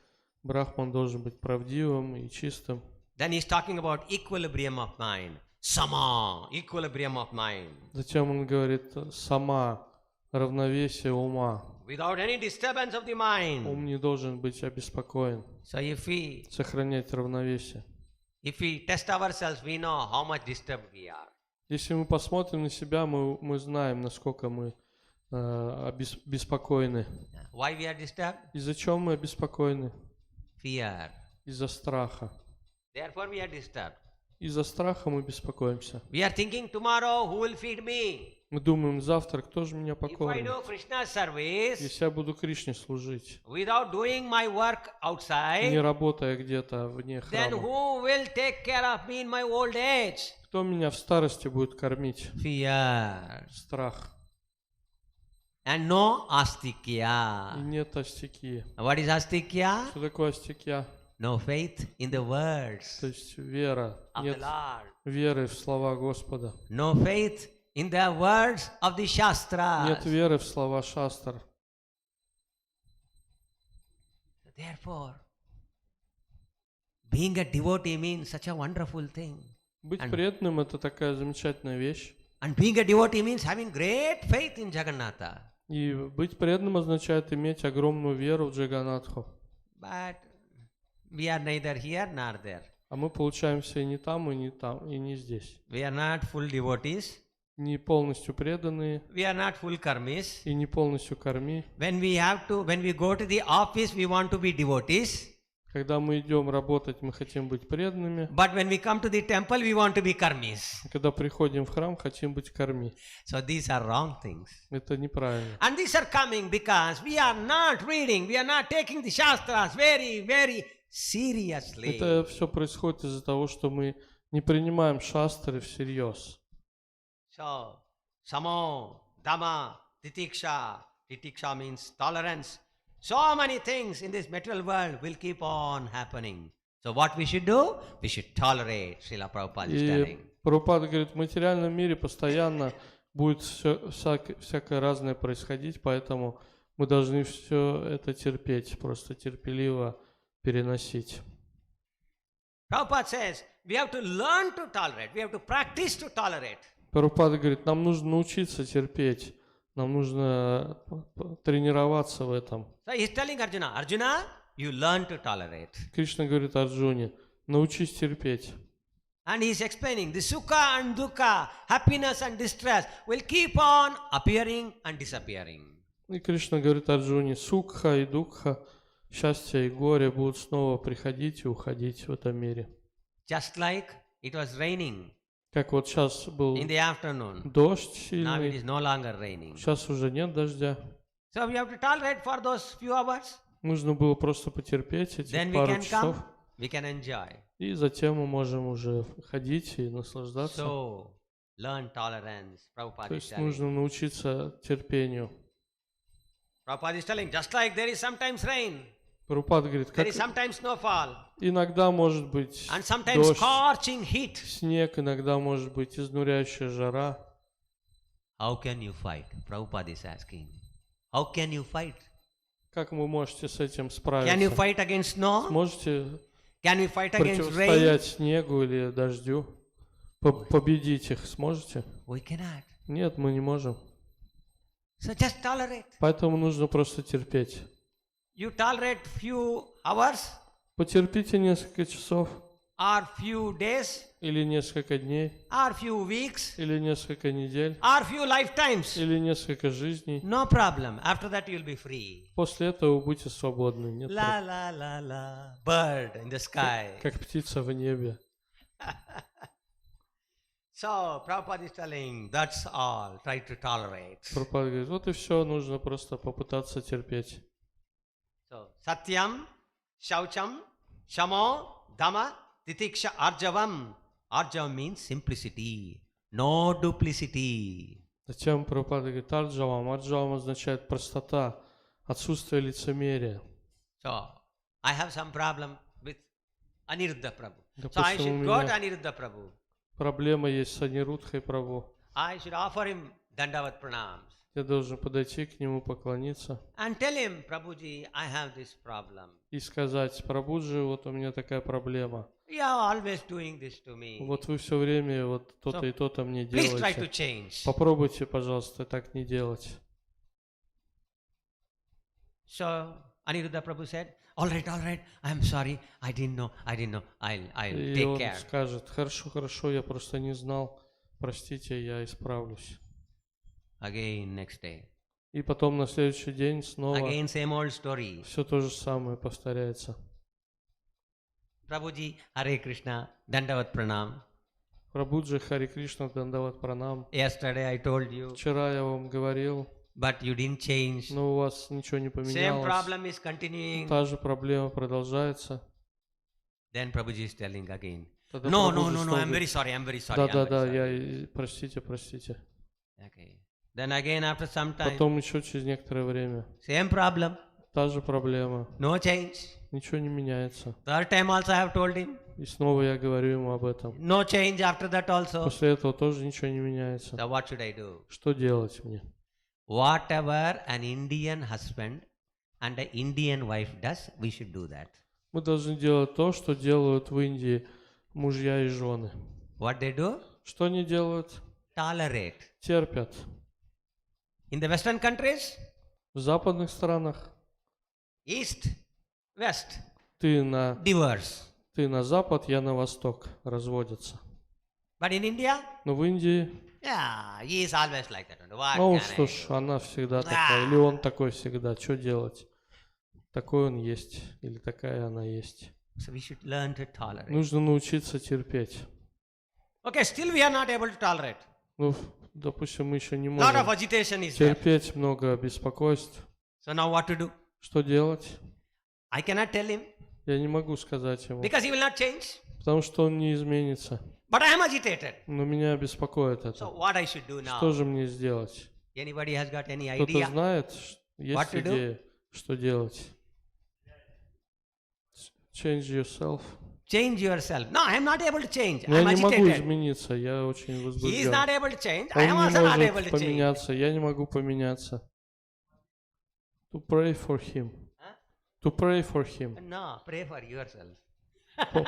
Брахман должен быть правдивым и чистым. Then he's talking about equilibrium of mind. Sama, equilibrium of mind. Затем он говорит сама, равновесие ума. Without any disturbance of the mind. Ум не должен быть обеспокоен. So if we Сохранять равновесие. test ourselves, we know how much disturbed we are. Если мы посмотрим на себя, мы знаем, насколько мы беспокойны. Why we are disturbed? Из-за чего мы обеспокоены? Fear. Из-за страха. Therefore we are disturbed. Из-за страха мы беспокоимся. We are thinking tomorrow who will feed me? Мы думаем, завтра кто же меня If I покормит? do Krishna's service Если я буду Кришне служить, without doing my work не outside, работая где-то вне then храма, who will take care of me in my old age? кто меня в старости будет кормить? Fear. Страх. And no И astikya. нет астики. What is astikya? Что такое астикья? No faith in the words То есть вера. of the Нет Lord. веры в слова Господа. No faith in the words of the Shastras. Нет веры в слова шастр. Therefore, being a devotee means such a wonderful thing. Быть преданным – это такая замечательная вещь. And being a devotee means having great faith in Jagannatha. И быть преданным означает иметь огромную веру в Джаганатху. But we are neither here nor there. А мы получаемся и не там, и не здесь. We are not full devotees. Не полностью преданные, We are not full karmis. и не полностью корми. When we go to the office, we want to be devotees. Когда мы идем работать, мы хотим быть преданными. But when we come to the temple, we want to be karmis. Когда приходим в храм, хотим быть корми. So these are wrong things. Это неправильно. And these are coming because we are not reading, we are not taking the Shastras very, very seriously. Это все происходит из-за того, что мы не принимаем шастры всерьез. So, samo, dhamma, titiksha. Titiksha means tolerance. So many things in this material world will keep on happening. So what we should do? We should tolerate, Srila Prabhupada is И telling. Прабхупада говорит, в материальном мире постоянно будет всякое разное происходить, поэтому мы должны все это терпеть, просто терпеливо переносить. Prabhupada says, we have to learn to tolerate, we have to practice to tolerate. Прабхупада говорит, нам нужно научиться терпеть, нам нужно тренироваться в этом. So he's telling Arjuna, Arjuna, you learn to tolerate. Кришна говорит Арджуне, научись терпеть. And he's explaining the sukha and dukkha, happiness and distress will keep on appearing and disappearing. И Кришна говорит Арджуне, сукха и дукха, счастье и горе будут снова приходить и уходить в этом мире. Just like it was raining Как вот сейчас был in the afternoon, дождь now it сильный, is no longer raining. сейчас уже нет дождя. So we have to tolerate for those few hours. Нужно было просто потерпеть эти Then we пару can часов, come, we can enjoy. и затем мы можем уже ходить и наслаждаться. So learn tolerance. Prabhupada То is есть telling. нужно научиться терпению. Prabhupada is telling, just like there is sometimes rain, Прабхупада говорит, there как is sometimes snowfall, иногда может быть and sometimes дождь, scorching heat. снег, иногда может быть изнуряющая жара. How can you fight? Prabhupada is asking. How can you fight? Как вы можете с этим Can you справиться? fight against snow? Сможете Can you fight against rain? противостоять снегу или дождю? Победить их сможете? We cannot. Нет, мы не можем. So just tolerate. Поэтому нужно просто терпеть. You tolerate few hours Потерпите несколько часов, or few days или несколько дней, or few weeks или несколько недель, or few lifetimes. или несколько жизней. No problem. After that you'll be free. После этого вы будете свободны. Нет La la la la. Bird in the sky. как птица в небе. So Prabhupada is telling, that's all. Try to tolerate. Прабхупада говорит, вот и все, нужно просто попытаться терпеть. So Satyam, Shaucham, Shamo, Dhamma, Titiksha, Arjavam. Arjavam means simplicity. No duplicity. Затем Прабхупада говорит, арджавам. Арджавам означает простота, отсутствие лицемерия. So I have some problem with Aniruddha Prabhu. So Допустим, I у should go to меня Aniruddha Prabhu. проблема есть с Анирудхой Прабhu. I should offer him Dandavat Pranams Я должен подойти к нему, поклониться and tell him, Prabhuji, I have this problem. и сказать, Прабхуджи, вот у меня такая проблема. You are always doing this to me. Вот вы все время вот то-то и то-то мне Please try to делаете. change. Попробуйте, пожалуйста, так не делать. So Aniruddha Prabhu said, all right, I'm sorry, I didn't know, I'll И take он care. скажет, хорошо, я просто не знал, простите, я исправлюсь. Again next day. И потом на следующий день снова Again same old story. все то же самое повторяется. Prabhuji, Hare Krishna, Dandavat Pranam. Прабхуджи Хари Кришна Дандават Пранам. Yesterday I told you, Вчера я вам говорил, but you didn't change. но у вас ничего не Same поменялось. problem is continuing. Та же проблема продолжается. Then Prabhuji is telling again, Тогда no, Прабхуджи снова I'm very говорит, sorry, I'm very sorry. Да, I'm very sorry. простите. Okay. Then again after some time, Потом еще через некоторое время. same problem, Та же проблема. no change. Ничего не меняется. Third time also I have told him, И снова я говорю ему об этом. no change after that also. После этого тоже ничего не меняется. So what should I do? Что делать мне? Whatever an Indian husband and an Indian wife does, we should do that. Мы должны делать то, что делают в Индии мужья и жены. What they do? Что они делают? Tolerate. Терпят. In the Western countries, В западных странах East, West, ты на запад, я на восток, разводятся. but in India, Но в Индии, yeah, he is always like that. What ну can что I ж, do? она всегда такая, или он такой всегда, что делать? Такой он есть, или такая она есть. So we should learn to tolerate. Нужно научиться терпеть. Okay, still we are not able to tolerate. Ну, допустим, мы еще не Lot of можем agitation is there. терпеть много беспокойств. So now what to do? Что делать? I cannot tell him Я не могу сказать ему, because he will not change. потому что он не изменится. But I am agitated. Но меня беспокоит So это. what I should do Что now? же мне сделать? Anybody has got any Кто-то idea? знает, What есть to do? идея, что делать? Change yourself. Change yourself. No, I am not able to change. Но I я am не могу agitated. измениться, я очень He is возбужден. not able to change. I Он am не also not able может to change. поменяться, я не могу поменяться. To pray for him. Huh? To pray for him. No, pray for yourself.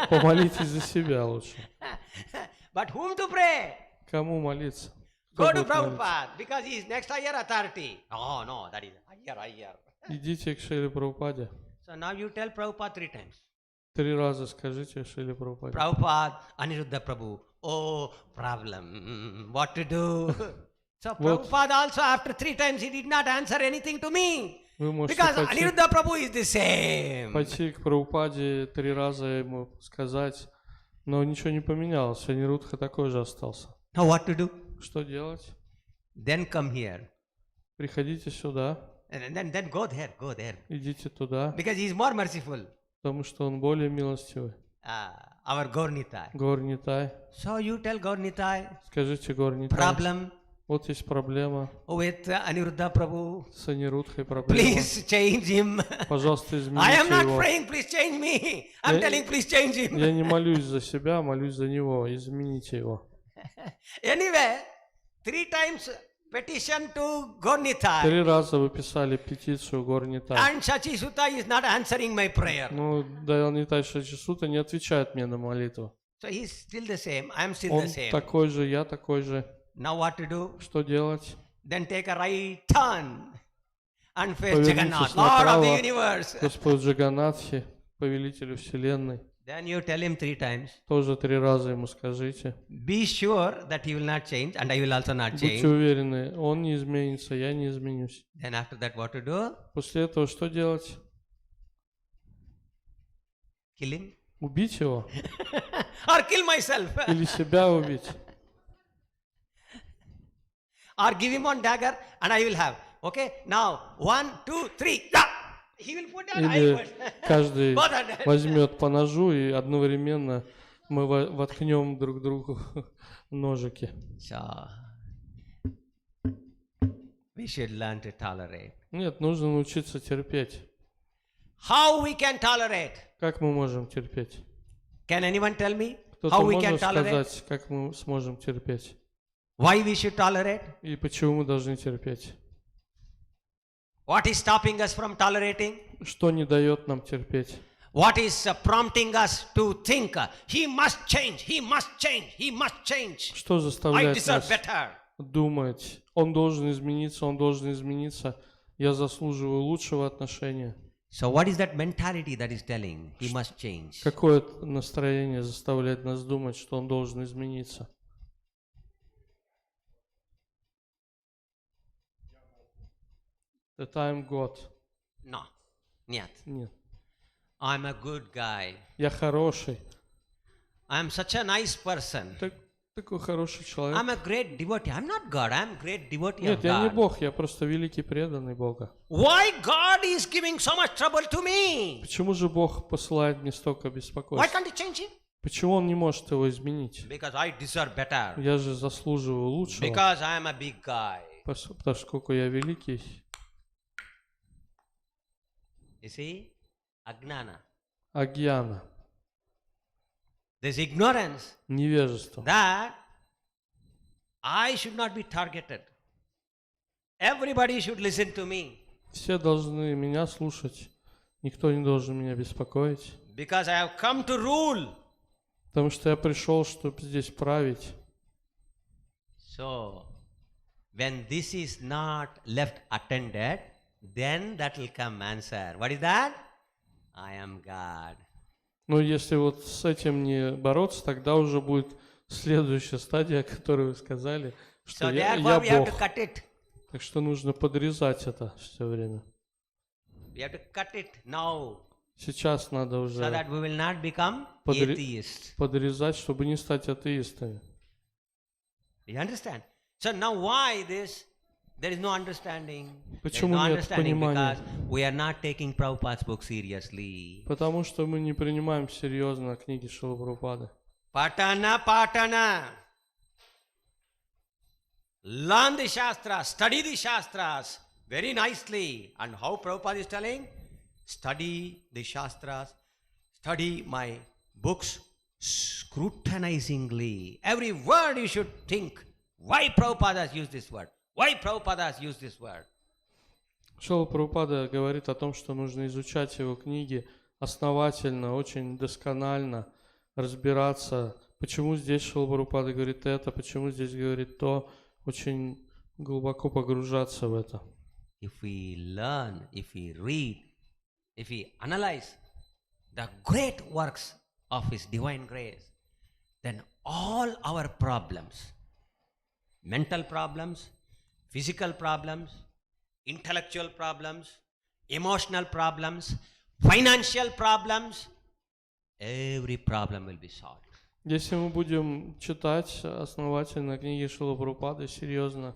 Помолитесь за себя лучше. But whom to pray? Кому молиться? Кто Go to будет молиться? Prabhupada because he is next higher authority. Oh, no, that is higher. Идите к Шриле Прабхупаде. So now you tell Prabhupada 3 times. 3 раза скажите Шриле Прабхупаде. Prabhupada, Aniruddha Prabhu. Oh, problem. What to do? So Вот. Prabhupada also after 3 times he did not answer anything to me. Вы можете Because пойти, Aniruddha Prabhu is the same. пойти к Прабхупаде 3 раза ему сказать, но ничего не поменялось. Анирудха такой же остался. Now what to do? Что делать? Then come here. Приходите сюда, And then go there. идите туда, Because he is more merciful. потому что он более милостивый. Our Gaurnitai. Горнитай, So you tell Gaurnitai, скажите Горнитай, problem вот есть проблема with Aniruddha Prabhu. с Анирудхой, проблема. Please change him. Пожалуйста, I am измените not его. praying, please change me. I'm telling, please change him. Я не молюсь за себя, молюсь за него. Измените его. Anyway, 3 times petition to Gaurnitai. 3 раза вы писали петицию Горнитай. And Shachi Sutta is not answering my prayer. Ну, Дайонитай Шачисута не отвечает мне на молитву. So he is still the same. I am still Он the same. такой же, я такой же. Now what to do? Что делать? Then take a right turn and face Повернитесь Jagannath, Lord of the направо universe. Господу Джаганатхи, повелителю вселенной. Then you tell him 3 times. Тоже 3 раза ему скажите. Be sure that he will not change and I will also not Будьте change. уверены, он не изменится, я не изменюсь. Then after that what to do? После этого что делать? Kill him? Убить его? Or kill myself? Или себя убить? Or give him one dagger and I will have. Okay? Now, 1, 2, 3. Yeah! He will put down, I will Или put. каждый Both are dead. возьмет по ножу и одновременно мы воткнем друг другу ножики. So, we should learn to tolerate. Нет, нужно научиться терпеть. How we can tolerate? Как мы можем терпеть? Can anyone tell me Кто-то how we can может tolerate? сказать, как мы сможем терпеть? Why we should tolerate? И почему мы должны терпеть? What is stopping us from tolerating? Что не дает нам терпеть? What is prompting us to think, he must change, he must change, he must change. Что I заставляет deserve нас better. думать, он должен измениться, я заслуживаю лучшего отношения? So what is that mentality that is telling he must change? Какое настроение заставляет нас думать, что он должен измениться? That I'm God. No, нет. Нет. I'm a good guy. Я хороший. I'm such a nice person. Такой хороший человек. I'm a great devotee. I'm not God. I'm great devotee Нет, of я не God. Бог, я просто великий преданный Бога. Why God is giving so much trouble to me? Почему же Бог посылает мне столько Why беспокойств? can't he change him? Почему Он не может его изменить? Because I deserve better. Я же заслуживаю лучшего, Because I am a big guy. поскольку я великий. You see? Agnana. Агьяна, There's ignorance невежество. that I should not be targeted. Everybody should listen to me. Все должны меня слушать, никто не должен меня беспокоить, Because I have come to rule. потому что я пришел, чтобы здесь править. So, when this is not left attended, then that will come answer. What is that? I am God. Но если вот с этим не бороться, тогда уже будет следующая стадия, которую вы сказали, что So я therefore we have to Бог. cut it. Так что нужно подрезать это все время. We have to cut it now Сейчас надо so уже that we will not become Подре- atheists. подрезать, чтобы не стать атеистами. Do you understand? So now why this? There is no understanding. There is Почему no нет understanding понимания? because we are not taking Prabhupada's book seriously. Потому что мы не принимаем серьезно книги Шрилы Прабхупады. Patana. Learn the Shastras, study the Shastras very nicely. And how Prabhupada is telling? Study the Shastras, study my books scrutinizingly. Every word you should think. Why Prabhupada has used this word? Why Prabhupada has used this word? Шрила Прабхупада говорит о том, что нужно изучать его книги основательно, очень досконально, разбираться, почему здесь Шрила Прабхупада говорит это, почему здесь говорит то, очень глубоко погружаться в это. If we learn, if we read, if we analyze the great works of His divine grace, then all our problems, mental problems, physical problems, intellectual problems, emotional problems, financial problems, every problem will be solved. Если мы будем читать основательно книги Шрилы Прабхупады, серьезно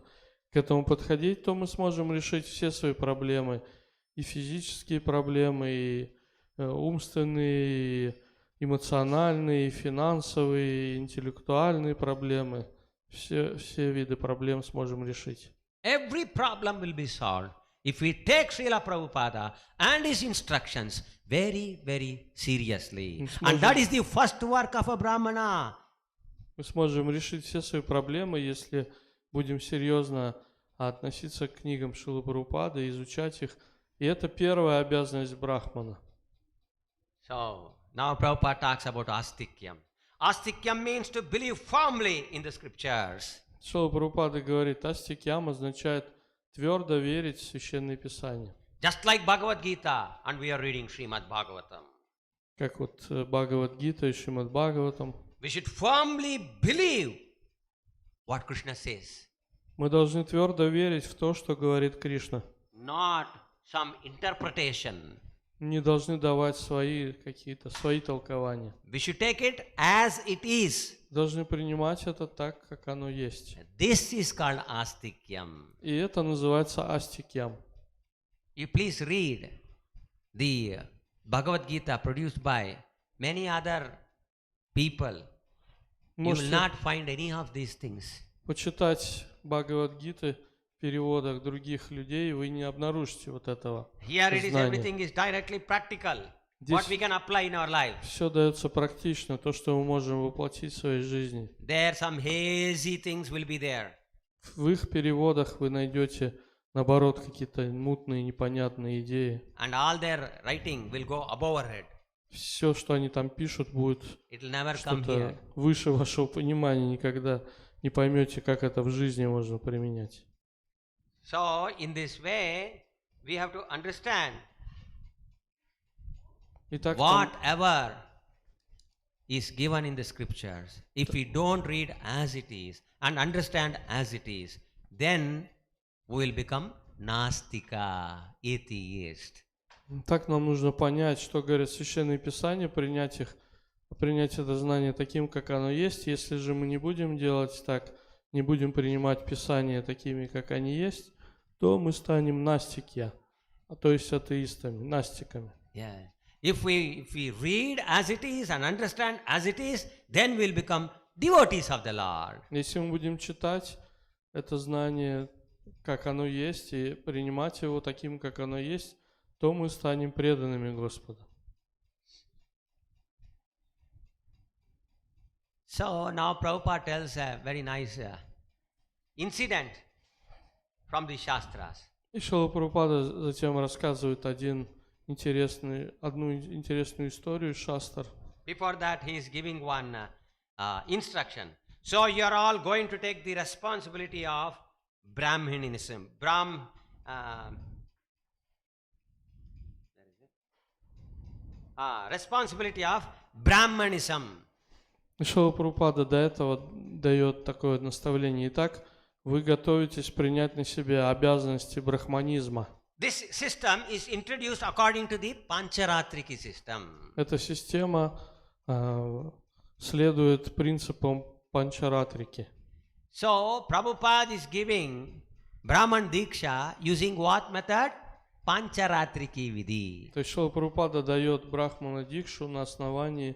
к этому подходить, то мы сможем решить все свои проблемы, и физические проблемы, и умственные, и эмоциональные, и финансовые, и интеллектуальные проблемы. Все виды проблем сможем решить. Every problem will be solved if we take Srila Prabhupada and his instructions very, very seriously. And that is the first work of a Brahmana. Мы сможем решить все свои проблемы, если будем серьезно относиться к книгам Шрилы Прабхупады, изучать их. И это первая обязанность брахмана. So, now Prabhupada talks about astikyam. Astikyam means to believe firmly in the scriptures. Шрила Прабхупада говорит, астикьям означает твердо верить в Священное Писание. Just like Bhagavad Gita, and we are reading Srimad Bhagavatam. Как вот Бхагавад-гита и Шримад Бхагаватам. We should firmly believe what Krishna says, Мы должны твердо верить в то, что говорит Кришна. not some interpretation. Не должны давать свои толкования. We should take it as it is. Должны принимать это так, как оно есть. This is called astikyam. И это называется астикьям. You please read the Bhagavad Gita produced by many other people. You will Можете not find any of these things. почитать Бхагавад-гиты в переводах других людей, вы не обнаружите вот этого Here it is, знания. everything is directly practical. Здесь What we can apply in our life. все дается практично, то, что мы можем воплотить в своей жизни. There some hazy things will be there. В их переводах вы найдете, наоборот, какие-то мутные, непонятные идеи. And all their writing will go above our head. Все, что они там пишут, будет It will never come что-то here. выше вашего понимания, никогда не поймете, как это в жизни можно применять. So, in this way, we have to understand Итак, whatever is given in the scriptures. If we don't read as it is and understand as it is, then we will become Nastika, atheist. так нам нужно понять, что говорят Священные Писания, принять это знание таким, как оно есть. Если же мы не будем делать так, не будем принимать Писания такими, как они есть, то мы станем настикья, то есть атеистами, настиками. Yeah. If we read as it is and understand as it is, then we'll become devotees of the Lord. Если мы будем читать это знание, как оно есть, и принимать его таким, как оно есть, то мы станем преданными Господу. So now Prabhupada tells a very nice incident from the Shastras. И Шрила Прабхупада затем рассказывает одну интересную историю из Шастр. Before that, he is giving one instruction. So you are all going to take the responsibility of Brahmanism. Responsibility of Brahmanism. Шрила Прабхупада до этого дает такое наставление. Итак, вы готовитесь принять на себя обязанности брахманизма. This system is introduced according to the Pancharatriki system. Эта система следует принципам панчаратрики. So Prabhupada is giving Brahman Diksha using what method? Pancharatriki Vidhi. То есть Шрила Прабхупада дает брахмана дикшу на основании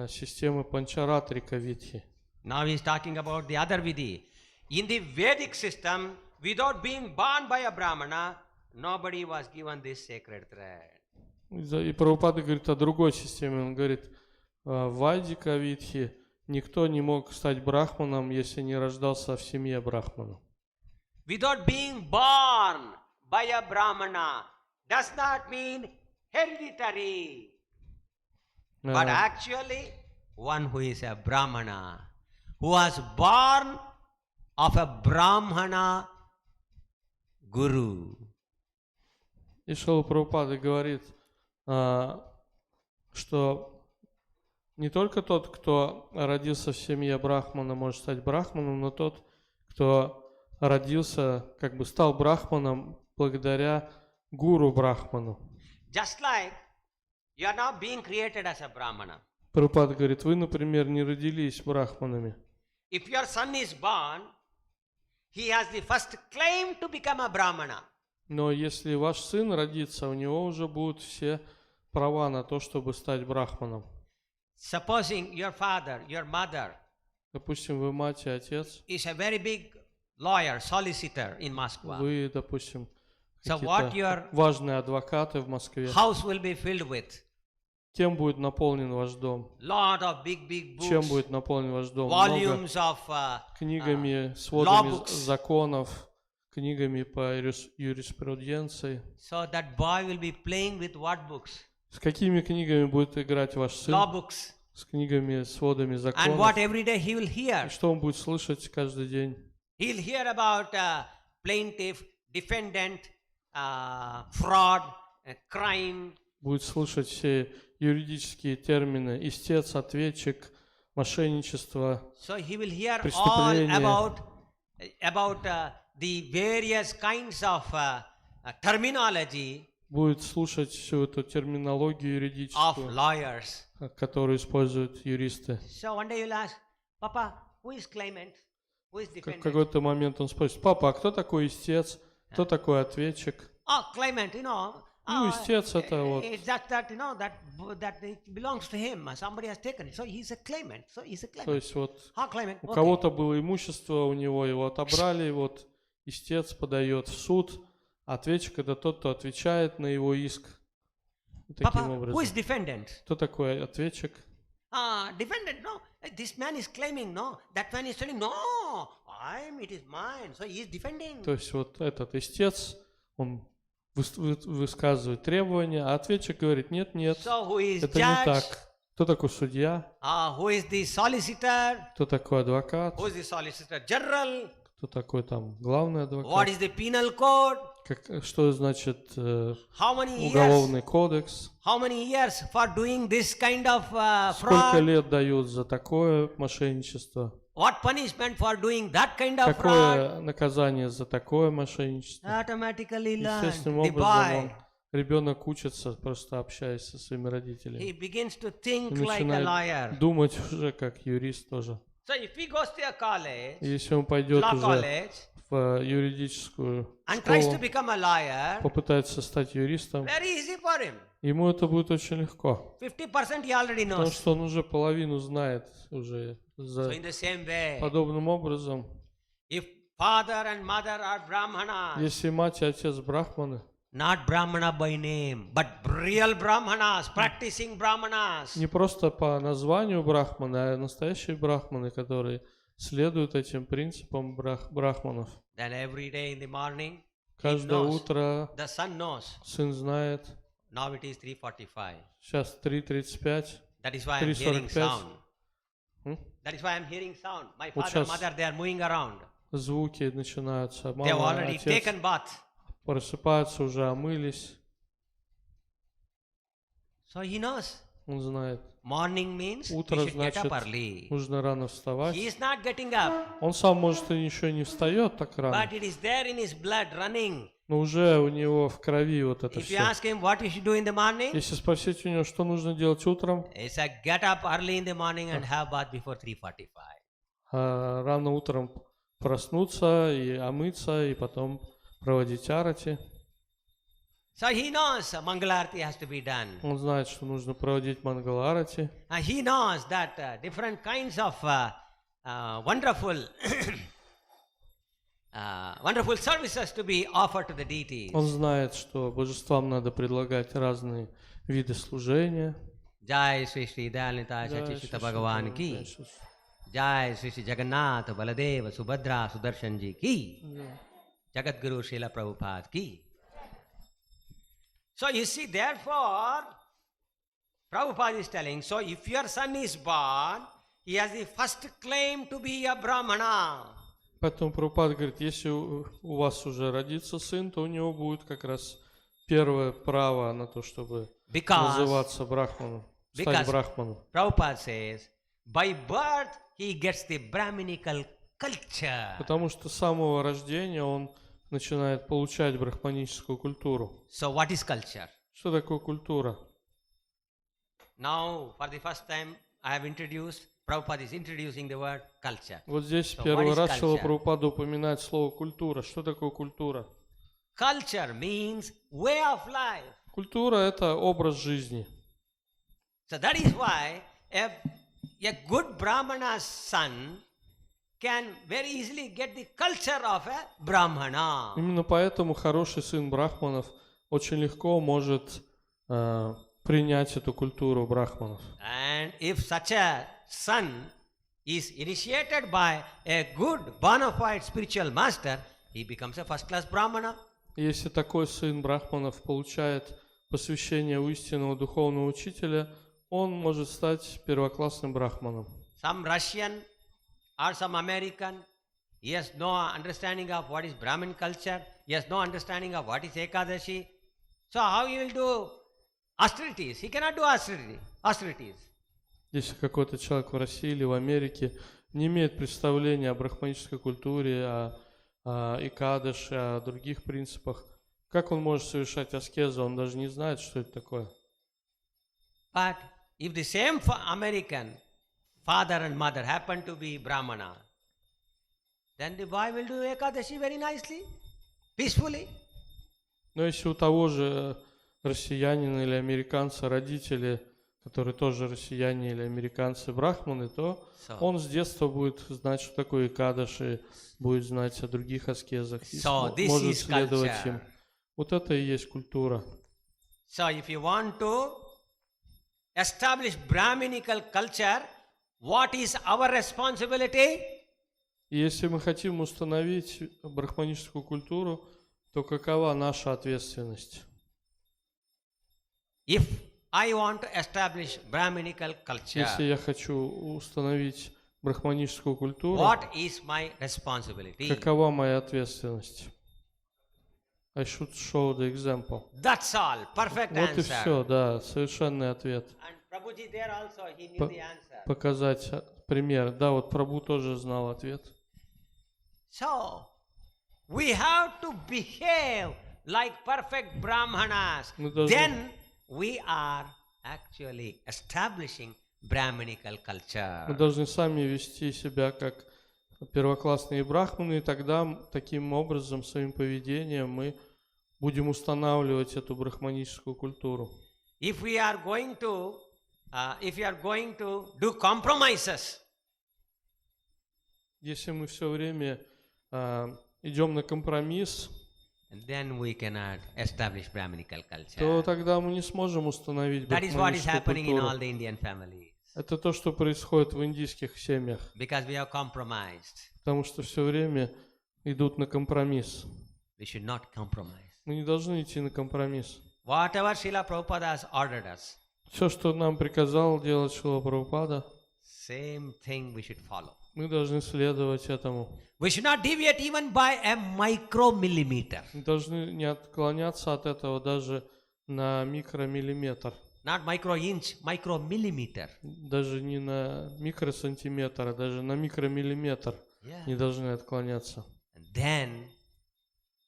системы панчаратрика Видхи. Now he is talking about the other Vidhi. In the Vedic system, without being born by a Brahmana, nobody was given this sacred thread. И Прабхупада говорит о другой системе. Он говорит, в Вайдика Видхи никто не мог стать брахманом, если не рождался в семье брахмана. Without being born by a Brahmana does not mean hereditary. But actually, one who is a Brahmana, who was born of a Brahmana Guru. И Шрила Прабхупада говорит, что не только тот, кто родился в семье брахмана, может стать брахманом, но тот, кто родился, как бы стал брахманом благодаря гуру брахману. Just like you are not being created as a Brahmana. Прабхупада говорит, вы, например, не родились брахманами. If your son is born, he has the first claim to become a Brahmana. Но если ваш сын родится, у него уже будут все права на то, чтобы стать брахманом. Supposing your father, your mother Допустим, вы мать и отец, is a very big lawyer, solicitor in Moscow. вы, допустим, So what какие-то your важные адвокаты в Москве. house will be filled with? Кем будет наполнен ваш дом? Lot of big Чем books, будет наполнен ваш дом? Много volumes of книгами, law сводами books. законов, книгами по юриспруденции. So that boy will be playing with what books? С какими книгами будет играть ваш сын? Law books. С книгами, сводами And законов. what every day he will И hear? что он будет слышать каждый день? He'll hear about plaintiff, defendant, fraud, crime. Будет слышать все юридические термины: истец, ответчик, мошенничество. So he will hear all Преступления. about the various kinds of terminology Будет слушать всю эту терминологию of юридическую, lawyers. которую используют юристы. So one day you'll ask, Papa, who is claimant? Who is В defendant? какой-то момент он спросит: папа, а кто такой истец? Кто такой ответчик? Oh, claimant, Ну, истец это вот. it's just that, that it belongs to him. Somebody has taken it. So he's a claimant. So he's a То claimant. есть вот Claimant. у Okay. кого-то было имущество, у него его отобрали, и вот истец подает в суд, а ответчик это тот, кто отвечает на его иск. И таким Papa, who is образом. defendant? Кто такой ответчик? Defendant, no. This man is claiming, no. That man is telling, no, it is mine. So he is defending. То есть вот этот истец, он высказывает требования, а ответчик говорит: нет, нет, So who is это не judge? так. Кто такой судья? Who is the solicitor? Кто такой адвокат? Who is the solicitor general? Кто такой там главный What адвокат? is the penal code? Что значит How many years? уголовный кодекс? How many years for doing this kind of Сколько fraud? лет дают за такое мошенничество? What punishment for doing that kind of fraud? Какое наказание за такое мошенничество? Automatically learn. Естественным The boy, ребенок учится, просто общаясь со своими he родителями. begins to И think like a начинает lawyer. думать уже как юрист тоже. So if he goes to a college, И если он пойдет law уже college, в юридическую and tries to школу, become a lawyer, попытается стать юристом, very easy for him. ему это будет очень легко. 50% he already Потому knows. что он уже половину знает уже So in the same way, подобным образом. if father and mother are brahmanas, Если мать и отец брахманы, not brahmana by name, but real brahmanas, practicing brahmanas, не просто по названию брахманы, а настоящие брахманы, которые следуют этим принципам брахманов. then every day in the morning, he Каждое knows, утро the son knows, сын знает. now it is 3:45. Сейчас 3:35. That is why I'm hearing 3:45. sound. М? That is why I'm hearing sound. My Вот father, сейчас mother, they are moving around. Звуки начинаются. They have Мама, already отец taken bath. просыпаются, уже омылись. So he knows. Он знает. Morning means he Утро should get значит, up early. нужно рано He вставать. is not getting up, Он сам, может, и еще не встает так рано, but it is there in his blood running. но уже у него в крови вот это If you все. ask him what he should do in the morning, Если спросить у него, что нужно делать утром, he said, get up early in the morning and have bath before 3:45. рано утром проснуться и омыться, и потом проводить арати. So he knows Mangalarti has to be done. Он знает, что нужно проводить мангала-арати. He knows that different kinds of wonderful wonderful services to be offered to the deities. Он знает, что божествам надо предлагать разные виды служения. Jai Sri Sri Dayanita Shachishita Bhagavan ki. Jai Sri Sri Jagannath Baladeva Subhadra Sudarshan ji ki. Jagat Guru Srila Prabhupada ki. So you see, therefore, Prabhupada is telling, so if your son is born, he has the first claim to be a Brahmana. Поэтому Прабхупада говорит, если у вас уже родится сын, то у него будет как раз первое право на то, чтобы называться брахманом, стать брахманом. Prabhupada says, by birth he gets the Brahminical culture. Потому что с самого рождения он начинает получать брахманическую культуру. So what is culture? Что такое культура? Now, for the first time, I have introduced, Prabhupada is introducing the word culture. Вот здесь So первый what is раз Шрила culture? Прабхупада упоминает слово культура. Что такое культура? Culture means way of life. Культура – это образ жизни. So that is why a good Brahmana's son can very easily get the culture of a Brahmana. Именно поэтому хороший сын брахманов очень легко может принять эту культуру брахманов. And if such a son is initiated by a good bona fide spiritual master, he becomes a first class Brahmana. Если такой сын брахманов получает посвящение у истинного духовного учителя, он может стать первоклассным брахманом. Some Russian or some American, he has no understanding of what is Brahmin culture, he has no understanding of what is Ekadashi. So how he will do austerities? He cannot do austerities. Если какой-то человек в России или в Америке не имеет представления о брахманической культуре, о икадаше, о других принципах, как он может совершать аскезу? Он даже не знает, что это такое. But if the same American father and mother happen to be Brahmana, then the boy will do Ekadashi very nicely, peacefully. Но если у того же россиянина или американца родители, которые тоже россияне или американцы брахманы, то он с детства будет знать, что такое икадаши, будет знать о других аскезах и может следовать им. Вот это и есть культура. So if you want to establish Brahminical culture, what is our responsibility? И если мы хотим установить брахманическую культуру, то какова наша ответственность? If I want to establish Brahminical culture, Если я хочу установить брахманическую культуру, what is my responsibility? какова моя ответственность? I should show the example. That's all. Perfect Вот и answer. все, да, совершенный ответ. And Prabhuji there also, he knew the answer. Показать пример. Да, вот Прабху тоже знал ответ. So, we have to behave like perfect Brahmanas. Мы должны- Then we are actually establishing Brahminical Мы culture. должны сами вести себя как первоклассные брахманы, и тогда таким образом, своим поведением, мы будем устанавливать эту брахманическую культуру. If we are going to do compromises, Если мы все время идем на компромисс, then we cannot establish Brahminical то culture. тогда мы не сможем установить That is what is брахманическую happening in all культуру. the Indian families. Это то, что происходит в индийских семьях, Because we have compromised. потому что все время идут на компромисс. We should not compromise. Мы не должны идти на компромисс. Whatever Srila Prabhupada has ordered us, Все, что нам приказал делать Шрила Прабхупада, same thing we should follow. мы должны следовать этому. We should not deviate even by a micromillimeter. Мы должны не отклоняться от этого даже на микромиллиметр. Not micro-inch, micromillimeter. Даже не на микросантиметр, а даже на микромиллиметр Yeah. не должны отклоняться. And then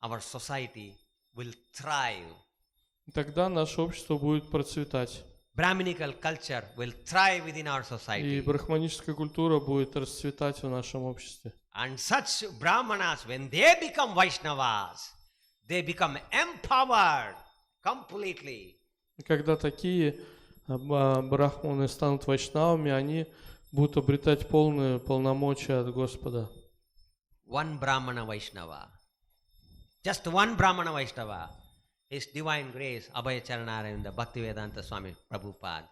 our society will thrive. И тогда наше общество будет процветать. Brahminical culture will thrive within our И society. брахманическая культура будет расцветать в нашем обществе. And such Brahmanas, when they become Vaishnavas, they become empowered completely. И когда такие брахманы станут вайшнавами, они будут обретать полные полномочия от Господа. One Brahmana Vaishnava, just one Brahmana Vaishnava, His Divine Grace, Abhaya Charanaravinda, Bhaktivedanta Swami Prabhupada,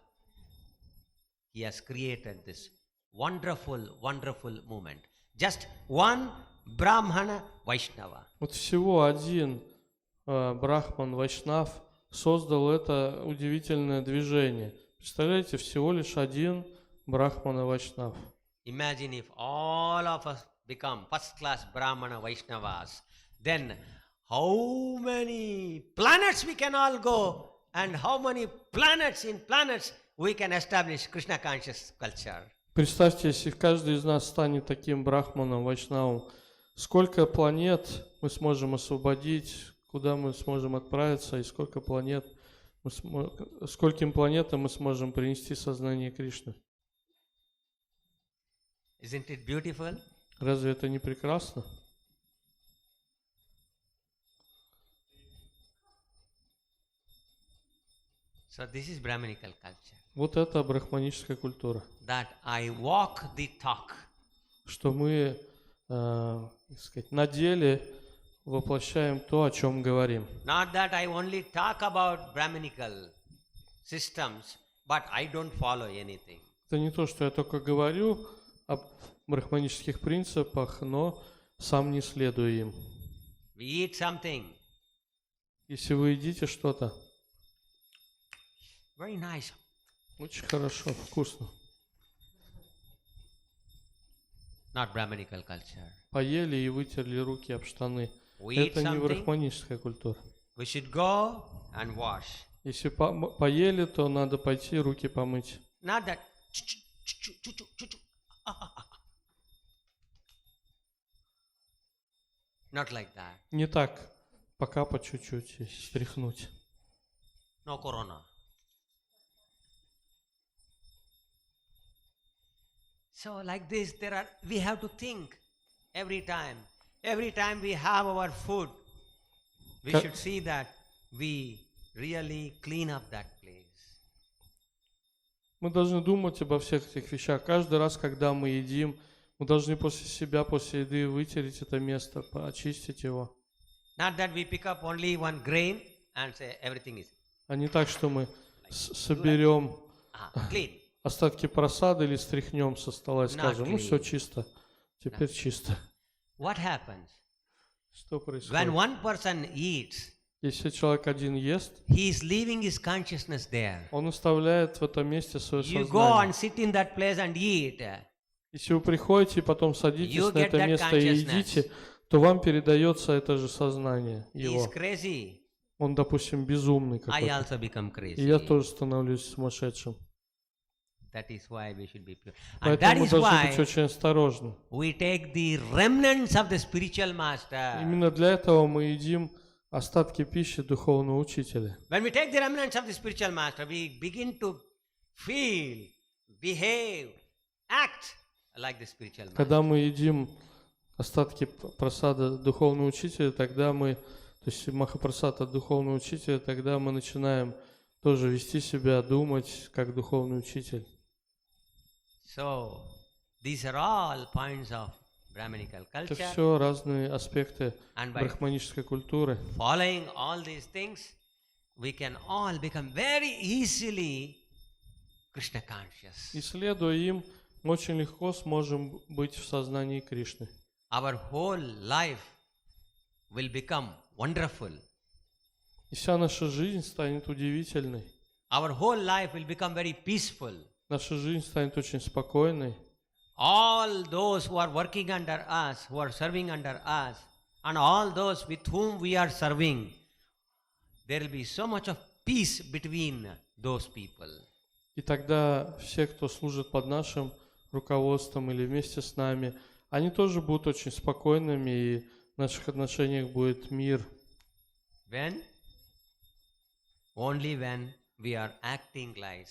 he has created this wonderful, wonderful movement. Just one Brahmana Vaishnava. Вот всего один брахман вайшнав создал это удивительное движение. Представляете, всего лишь один брахман вайшнав. Imagine if all of us become first-class Brahmana Vaishnavas, then how many planets we can all go and how many planets we can establish Krishna conscious culture. Представьте, если каждый из нас станет таким брахманом, вайшнавом, сколько планет мы сможем освободить, куда мы сможем отправиться, и сколько планет скольким планетам мы сможем принести сознание Кришны. Isn't it beautiful? Разве это не прекрасно? So this is Brahminical culture. Вот это брахманическая культура. That I walk the talk. Что мы, так сказать, на деле воплощаем то, о чем говорим. Not that I only talk about Brahminical systems, but I don't follow anything. Это не то, что я только говорю об брахманических принципах, но сам не следую им. We eat something. Если вы едите что-то, Very nice. очень хорошо, вкусно. Not Brahminical culture. Поели и вытерли руки об штаны. We eat Это не something. брахманическая культура. We should go and wash. Если поели, то надо пойти руки помыть. Not that. Not like that. Не так, пока по чуть-чуть и стряхнуть. No corona. So like this, we have to think every time. Every time we have our food, we Ka- should see that we really clean up that place. Мы должны думать обо всех этих вещах. Каждый раз, когда мы едим, мы должны после себя, после еды вытереть это место, очистить его. Not that we pick up only one grain and say everything is А не так, что мы соберем clean. остатки просады или стряхнем со стола и скажем, ну clean. все чисто, теперь чисто. What happens? Что When происходит? one person eats, Если человек один ест, he is leaving his consciousness there. он оставляет в этом месте свое You go and сознание. sit in that place and eat. Если вы приходите и потом садитесь You на get это that место и consciousness. едите, то вам передается это же сознание He is его. crazy. Он, допустим, безумный I какой-то. also become И я crazy. тоже становлюсь сумасшедшим. That is why we should be pure. And that Поэтому мы is должны быть why очень осторожны. we take the remnants of the spiritual master. Именно для этого мы едим остатки пищи духовного учителя. When we take the remnants of the spiritual master, we begin to feel, behave, act like the spiritual master. Когда мы едим остатки просада духовного учителя, тогда мы, то есть махапрасад от духовного учителя, тогда мы начинаем тоже вести себя, думать как духовный учитель. So, these are all points of Brahminical Это culture. все разные аспекты And by брахманической культуры. following all these things, we can all become very easily Krishna conscious. И следуя им, мы очень легко сможем быть в сознании Кришны. Our whole life will become wonderful. И вся наша жизнь станет удивительной. Our whole life will become very peaceful. Наша жизнь станет очень спокойной. All those who are working under us, who are serving under us, and all those with whom we are serving, there will be so much of peace between those people. И тогда все, кто служит под нашим руководством или вместе с нами, они тоже будут очень спокойными, и в наших отношениях будет мир. When? Only when we are acting like,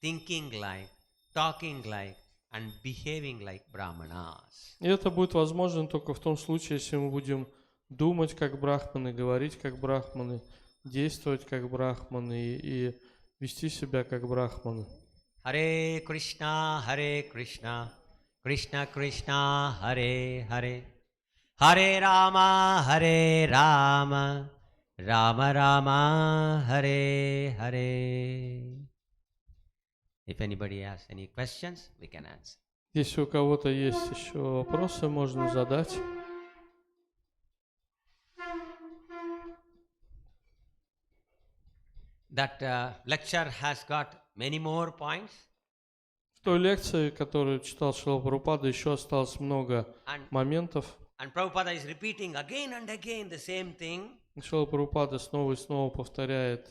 thinking like, talking like, and behaving like Brahmanas. И это будет возможно только в том случае, если мы будем думать как брахманы, говорить как брахманы, действовать как брахманы и вести себя как брахманы. Hare Krishna, Krishna Krishna, Hare Hare, Hare Rama, Rama Rama, Hare Hare. If anybody has any questions, we can answer. Если у кого-то есть еще вопросы, можно задать. That lecture has got many more points. В той лекции, которую читал Шрила Прабхупада, еще осталось много моментов. And Prabhupada is repeating again and again the same thing. Шрила Прабхупада снова и снова повторяет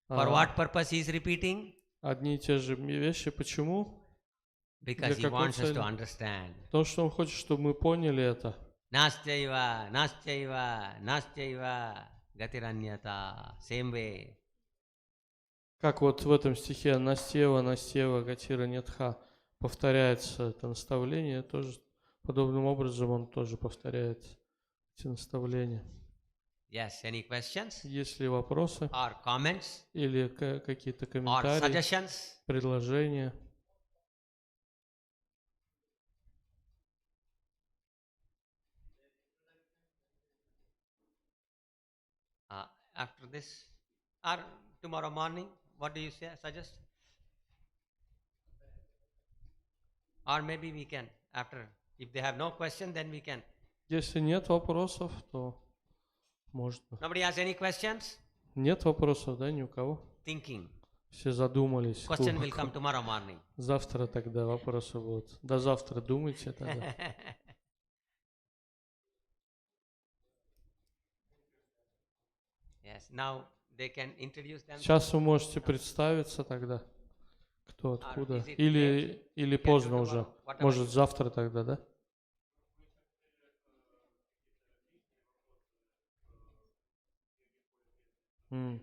For what purpose he is repeating? одни и те же вещи. Почему? Because Для he какой wants us to цели? understand. Потому что Он хочет, чтобы мы поняли это. Nastyaiva, nastyaiva, nastyaiva, gatiranyata. Same way. Как вот в этом стихе Настева, Настева, Гатира, Нетха повторяется это наставление, тоже подобным образом он тоже повторяет эти наставления. Yes, any questions Есть ли вопросы or comments или какие-то or комментарии, suggestions? предложения? After this or tomorrow morning, what do you suggest? Or maybe we can after. If they have no question, then we can. Если нет вопросов, то можно. Nobody has any questions? Нет вопросов, да, ни у кого? Thinking. Все задумались. Question will come tomorrow morning. Завтра тогда вопросы будут. До завтра думайте тогда. Yes, now they can introduce themselves. Сейчас вы можете представиться тогда, кто откуда. is it Или can поздно do уже. tomorrow, whatever Может, you- завтра тогда, да? М.